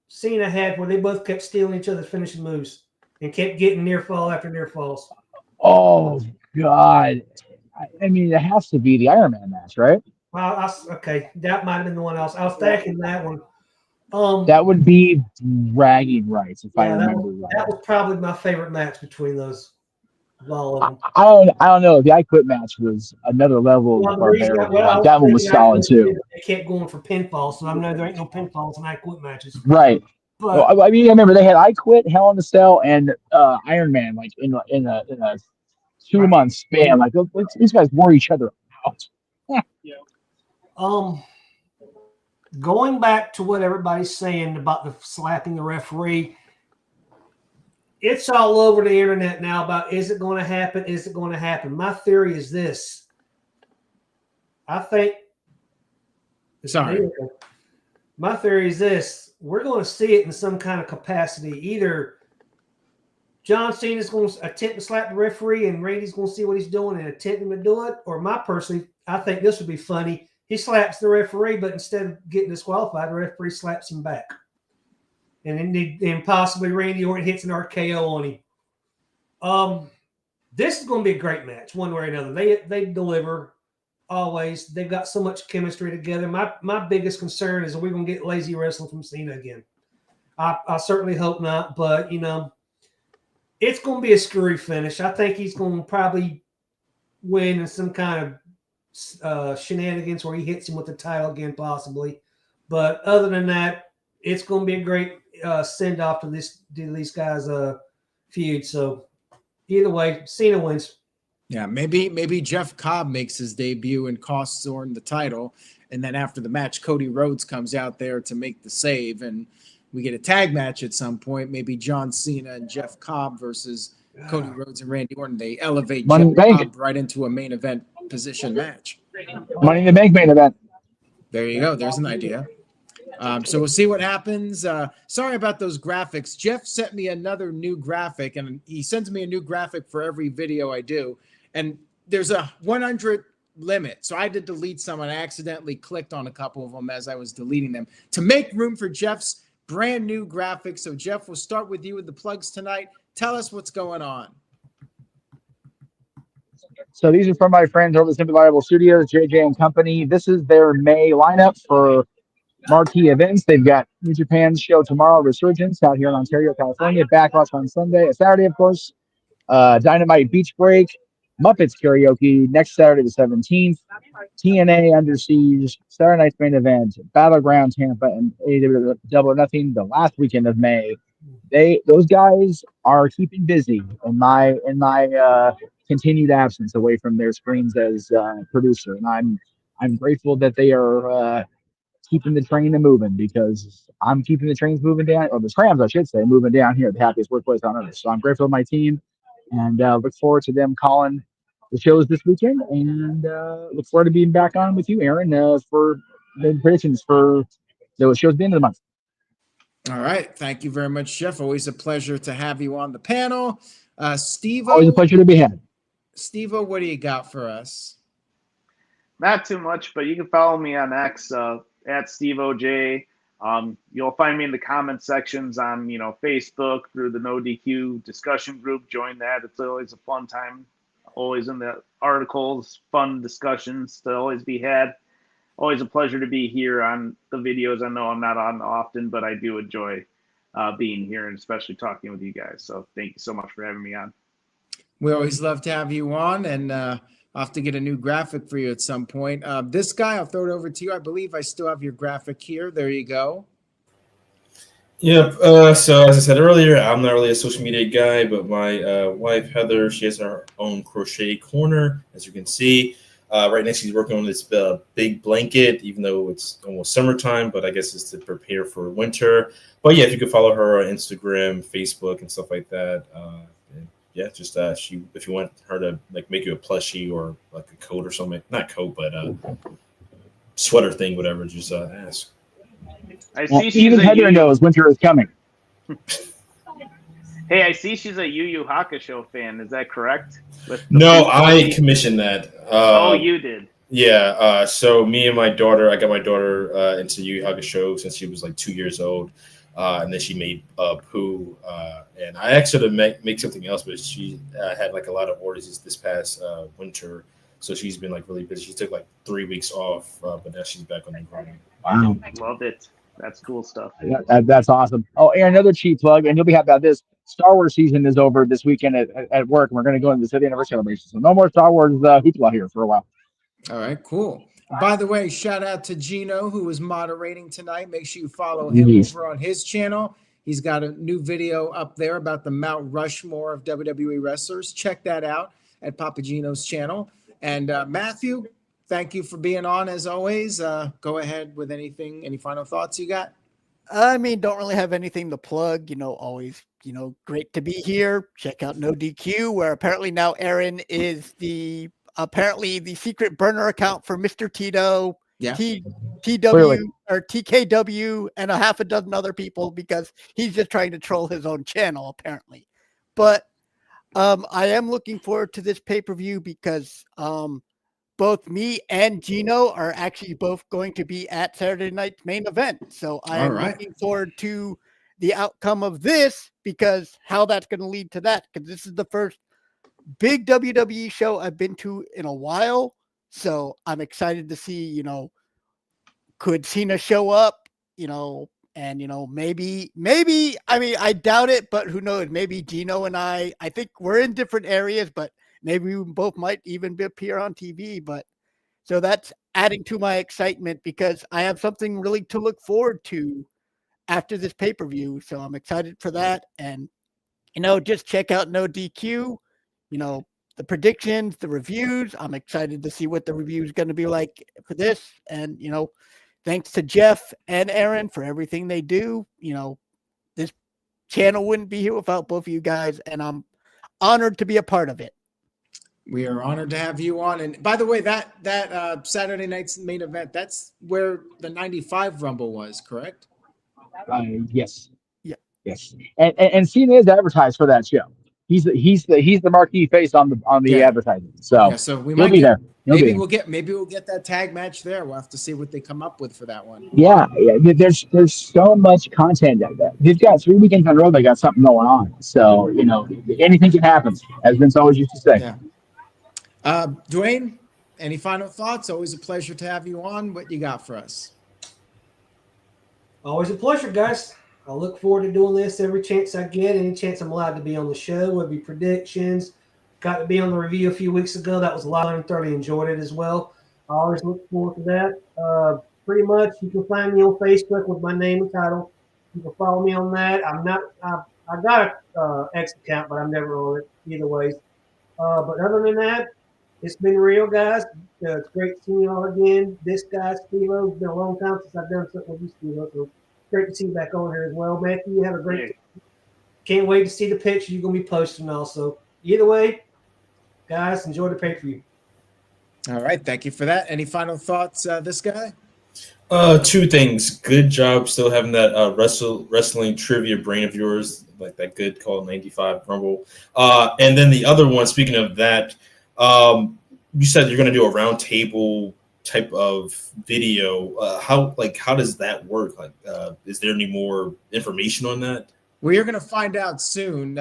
Cena had where they both kept stealing each other's finishing moves and kept getting near fall after near falls? Oh, God. I mean, it has to be the Iron Man match, right? Well, okay. That might have been the one else. I was thinking that one. That would be bragging rights, if I remember right. That was probably my favorite match between those. All of them. I don't know. The I Quit match was another level of barbarity. That one was solid too. They kept going for pinfalls, so I know there ain't no pinfalls in I Quit matches. Right. But, well, I mean, I remember they had I Quit, Hell in a Cell, and Iron Man like in a 2-month span. Like these guys wore each other out. Going back to what everybody's saying about the slapping the referee, it's all over the internet now about is it going to happen? Is it going to happen? My theory is this. I think. Sorry. My theory is this. We're going to see it in some kind of capacity. Either John Cena's going to attempt to slap the referee and Randy's going to see what he's doing and attempting to do it. Or I think this would be funny. He slaps the referee, but instead of getting disqualified, the referee slaps him back. And then possibly Randy Orton hits an RKO on him. This is going to be a great match, one way or another. They deliver always. They've got so much chemistry together. My biggest concern is, are we going to get lazy wrestling from Cena again? I certainly hope not, but, it's going to be a screwy finish. I think he's going to probably win in some kind of shenanigans where he hits him with the title again, possibly. But other than that, it's going to be a great send off to these guys' feud. So either way, Cena wins. Yeah, maybe Jeff Cobb makes his debut and costs Orton the title, and then after the match, Cody Rhodes comes out there to make the save, and we get a tag match at some point. Maybe John Cena and Jeff Cobb versus Cody Rhodes and Randy Orton. They elevate Jeff Cobb right into a main event position match. Money in the Bank main event. There you go. There's an idea. So we'll see what happens. Sorry about those graphics. Jeff sent me another new graphic, and he sends me a new graphic for every video I do. And there's a 100 limit. So I had to delete some, and I accidentally clicked on a couple of them as I was deleting them to make room for Jeff's brand new graphic. So Jeff, we'll start with you with the plugs tonight. Tell us what's going on. So these are from my friends over at Simply Viable Studios, JJ and Company. This is their May lineup for marquee events. They've got New Japan's show tomorrow, Resurgence, out here in Ontario, California. Backlash on Saturday, of course. Dynamite Beach Break. Muppets Karaoke next Saturday the 17th. TNA Under Siege, Saturday night's main event, Battleground Tampa, and AEW Double or Nothing the last weekend of May. Those guys are keeping busy in my continued absence away from their screens as producer, and I'm grateful that they are keeping the train moving, because I'm keeping the trains moving down, or the trams, I should say, moving down here, the happiest workplace on earth. So I'm grateful to my team, and look forward to them calling the shows this weekend, and look forward to being back on with you, Aaron, for the predictions for the shows at the end of the month. All right. Thank you very much, Jeff. Always a pleasure to have you on the panel. Steve-O. Always a pleasure to be had. Steve-O, what do you got for us? Not too much, but you can follow me on X at SteveOJ. You'll find me in the comment sections on Facebook through the NoDQ discussion group. Join that. It's always a fun time. Always in the articles, fun discussions to always be had. Always a pleasure to be here on the videos. I know I'm not on often, but I do enjoy being here and especially talking with you guys. So thank you so much for having me on. We always love to have you on, and I'll have to get a new graphic for you at some point. This guy, I'll throw it over to you. I believe I still have your graphic here. There you go. Yep. So as I said earlier, I'm not really a social media guy, but my wife Heather, she has her own crochet corner, as you can see. Right now, she's working on this big blanket, even though it's almost summertime, but I guess it's to prepare for winter. But yeah, if you could follow her on Instagram, Facebook, and stuff like that. Yeah, just if you want her to like make you a plushie or like a coat or something, not coat, but sweater thing, whatever, just ask. I see she's even Heather knows winter is coming. Hey, I see she's a Yu Yu Hakusho fan. Is that correct? No, I commissioned that. Oh, you did? Yeah. So me and my daughter, I got my daughter into Yu Yu Hakusho since she was like 2 years old. And then she made Pooh. And I asked her to make something else, but she had like a lot of orders this past winter. So she's been like really busy. She took like 3 weeks off, but now she's back on the grind. Wow. Love it. That's cool stuff. That's awesome. Oh, and another cheap plug, and you'll be happy about this. Star Wars season is over this weekend at work, and we're going to go into the 50th anniversary celebration. So no more Star Wars hoopla here for a while. All right, cool. By the way, shout out to Gino, who was moderating tonight. Make sure you follow him over on his channel. He's got a new video up there about the Mount Rushmore of WWE wrestlers. Check that out at Papa Gino's channel. And Matthew, thank you for being on as always. Go ahead with anything, any final thoughts you got? I mean, don't really have anything to plug, always, great to be here. Check out NoDQ, where apparently now Aaron is the secret burner account for Mr. Tito, TW or TKW, and a half a dozen other people, because he's just trying to troll his own channel, apparently. But I am looking forward to this pay-per-view because both me and Gino are actually both going to be at Saturday night's main event. So I am looking forward to the outcome of this, because how that's going to lead to that, because this is the first big WWE show I've been to in a while. So I'm excited to see, could Cena show up, and, maybe, I mean, I doubt it, but who knows? Maybe Gino and I think we're in different areas, but maybe we both might even appear on TV. But so that's adding to my excitement, because I have something really to look forward to after this pay-per-view. So I'm excited for that. And, just check out NoDQ, the predictions, the reviews. I'm excited to see what the review is going to be like for this. And, thanks to Jeff and Aaron for everything they do. This channel wouldn't be here without both of you guys, and I'm honored to be a part of it. We are honored to have you on. And by the way, that Saturday night's main event, that's where the 95 Rumble was, correct? Yes. Yeah. Yes. And Cena is advertised for that show. He's the marquee face on the advertising. So we might be there. Maybe we'll get that tag match there. We'll have to see what they come up with for that one. Yeah. There's so much content out there. They've got 3 weekends in a row. They got something going on. So anything can happen, as Vince always used to say. Yeah. Dwayne, any final thoughts? Always a pleasure to have you on. What you got for us? Always a pleasure, guys. I look forward to doing this every chance I get, any chance I'm allowed to be on the show, whether it be predictions. Got to be on the review a few weeks ago. That was a lot of fun. Thoroughly enjoyed it as well. I always look forward to that. Pretty much, you can find me on Facebook with my name and title. You can follow me on that. I got a X account, but I'm never on it either way. But other than that, It's been real, guys. It's great seeing y'all again. This guy, Steve-O, it's been a long time since I've done something with you, Steve-O. So great to see you back on here as well. Matthew, you have a great Can't wait to see the picture you're going to be posting also. Either way, guys, enjoy the pay-per-view. All right. Thank you for that. Any final thoughts, this guy? Two things. Good job still having that wrestling trivia brain of yours, like that good call 95 Rumble. And then the other one, speaking of that, you said you're going to do a round table type of video. How does that work? Like, is there any more information on that? Well, you're going to find out soon.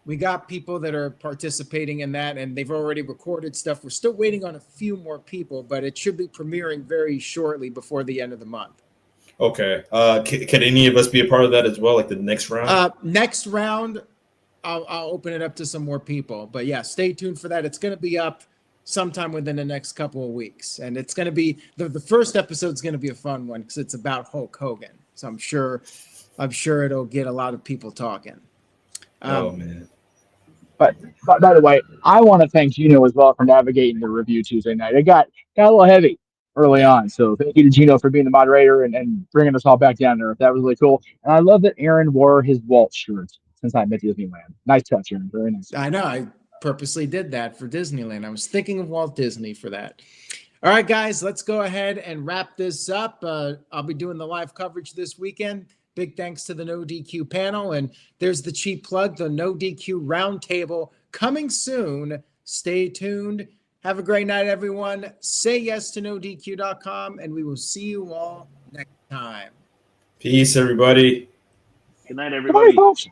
We got people that are participating in that, and they've already recorded stuff. We're still waiting on a few more people, but it should be premiering very shortly before the end of the month. Okay. Can any of us be a part of that as well, like the next round? Next round, I'll open it up to some more people. But yeah, stay tuned for that. It's going to be up sometime within the next couple of weeks. And it's going to be, the first episode is going to be a fun one because it's about Hulk Hogan. So I'm sure it'll get a lot of people talking. Oh, man. But by the way, I want to thank Gino as well for navigating the review Tuesday night. It got a little heavy early on. So thank you to Gino for being the moderator and bringing us all back down there. That was really cool. And I love that Aaron wore his Walt shirt since I'm at Disneyland. Nice touch, Aaron. Very nice. I know. I purposely did that for Disneyland. I was thinking of Walt Disney for that. All right, guys, let's go ahead and wrap this up. I'll be doing the live coverage this weekend. Big thanks to the NoDQ panel. And there's the cheap plug, the NoDQ Roundtable coming soon. Stay tuned. Have a great night, everyone. Say yes to NoDQ.com, and we will see you all next time. Peace, everybody. Good night, everybody. Bye, folks.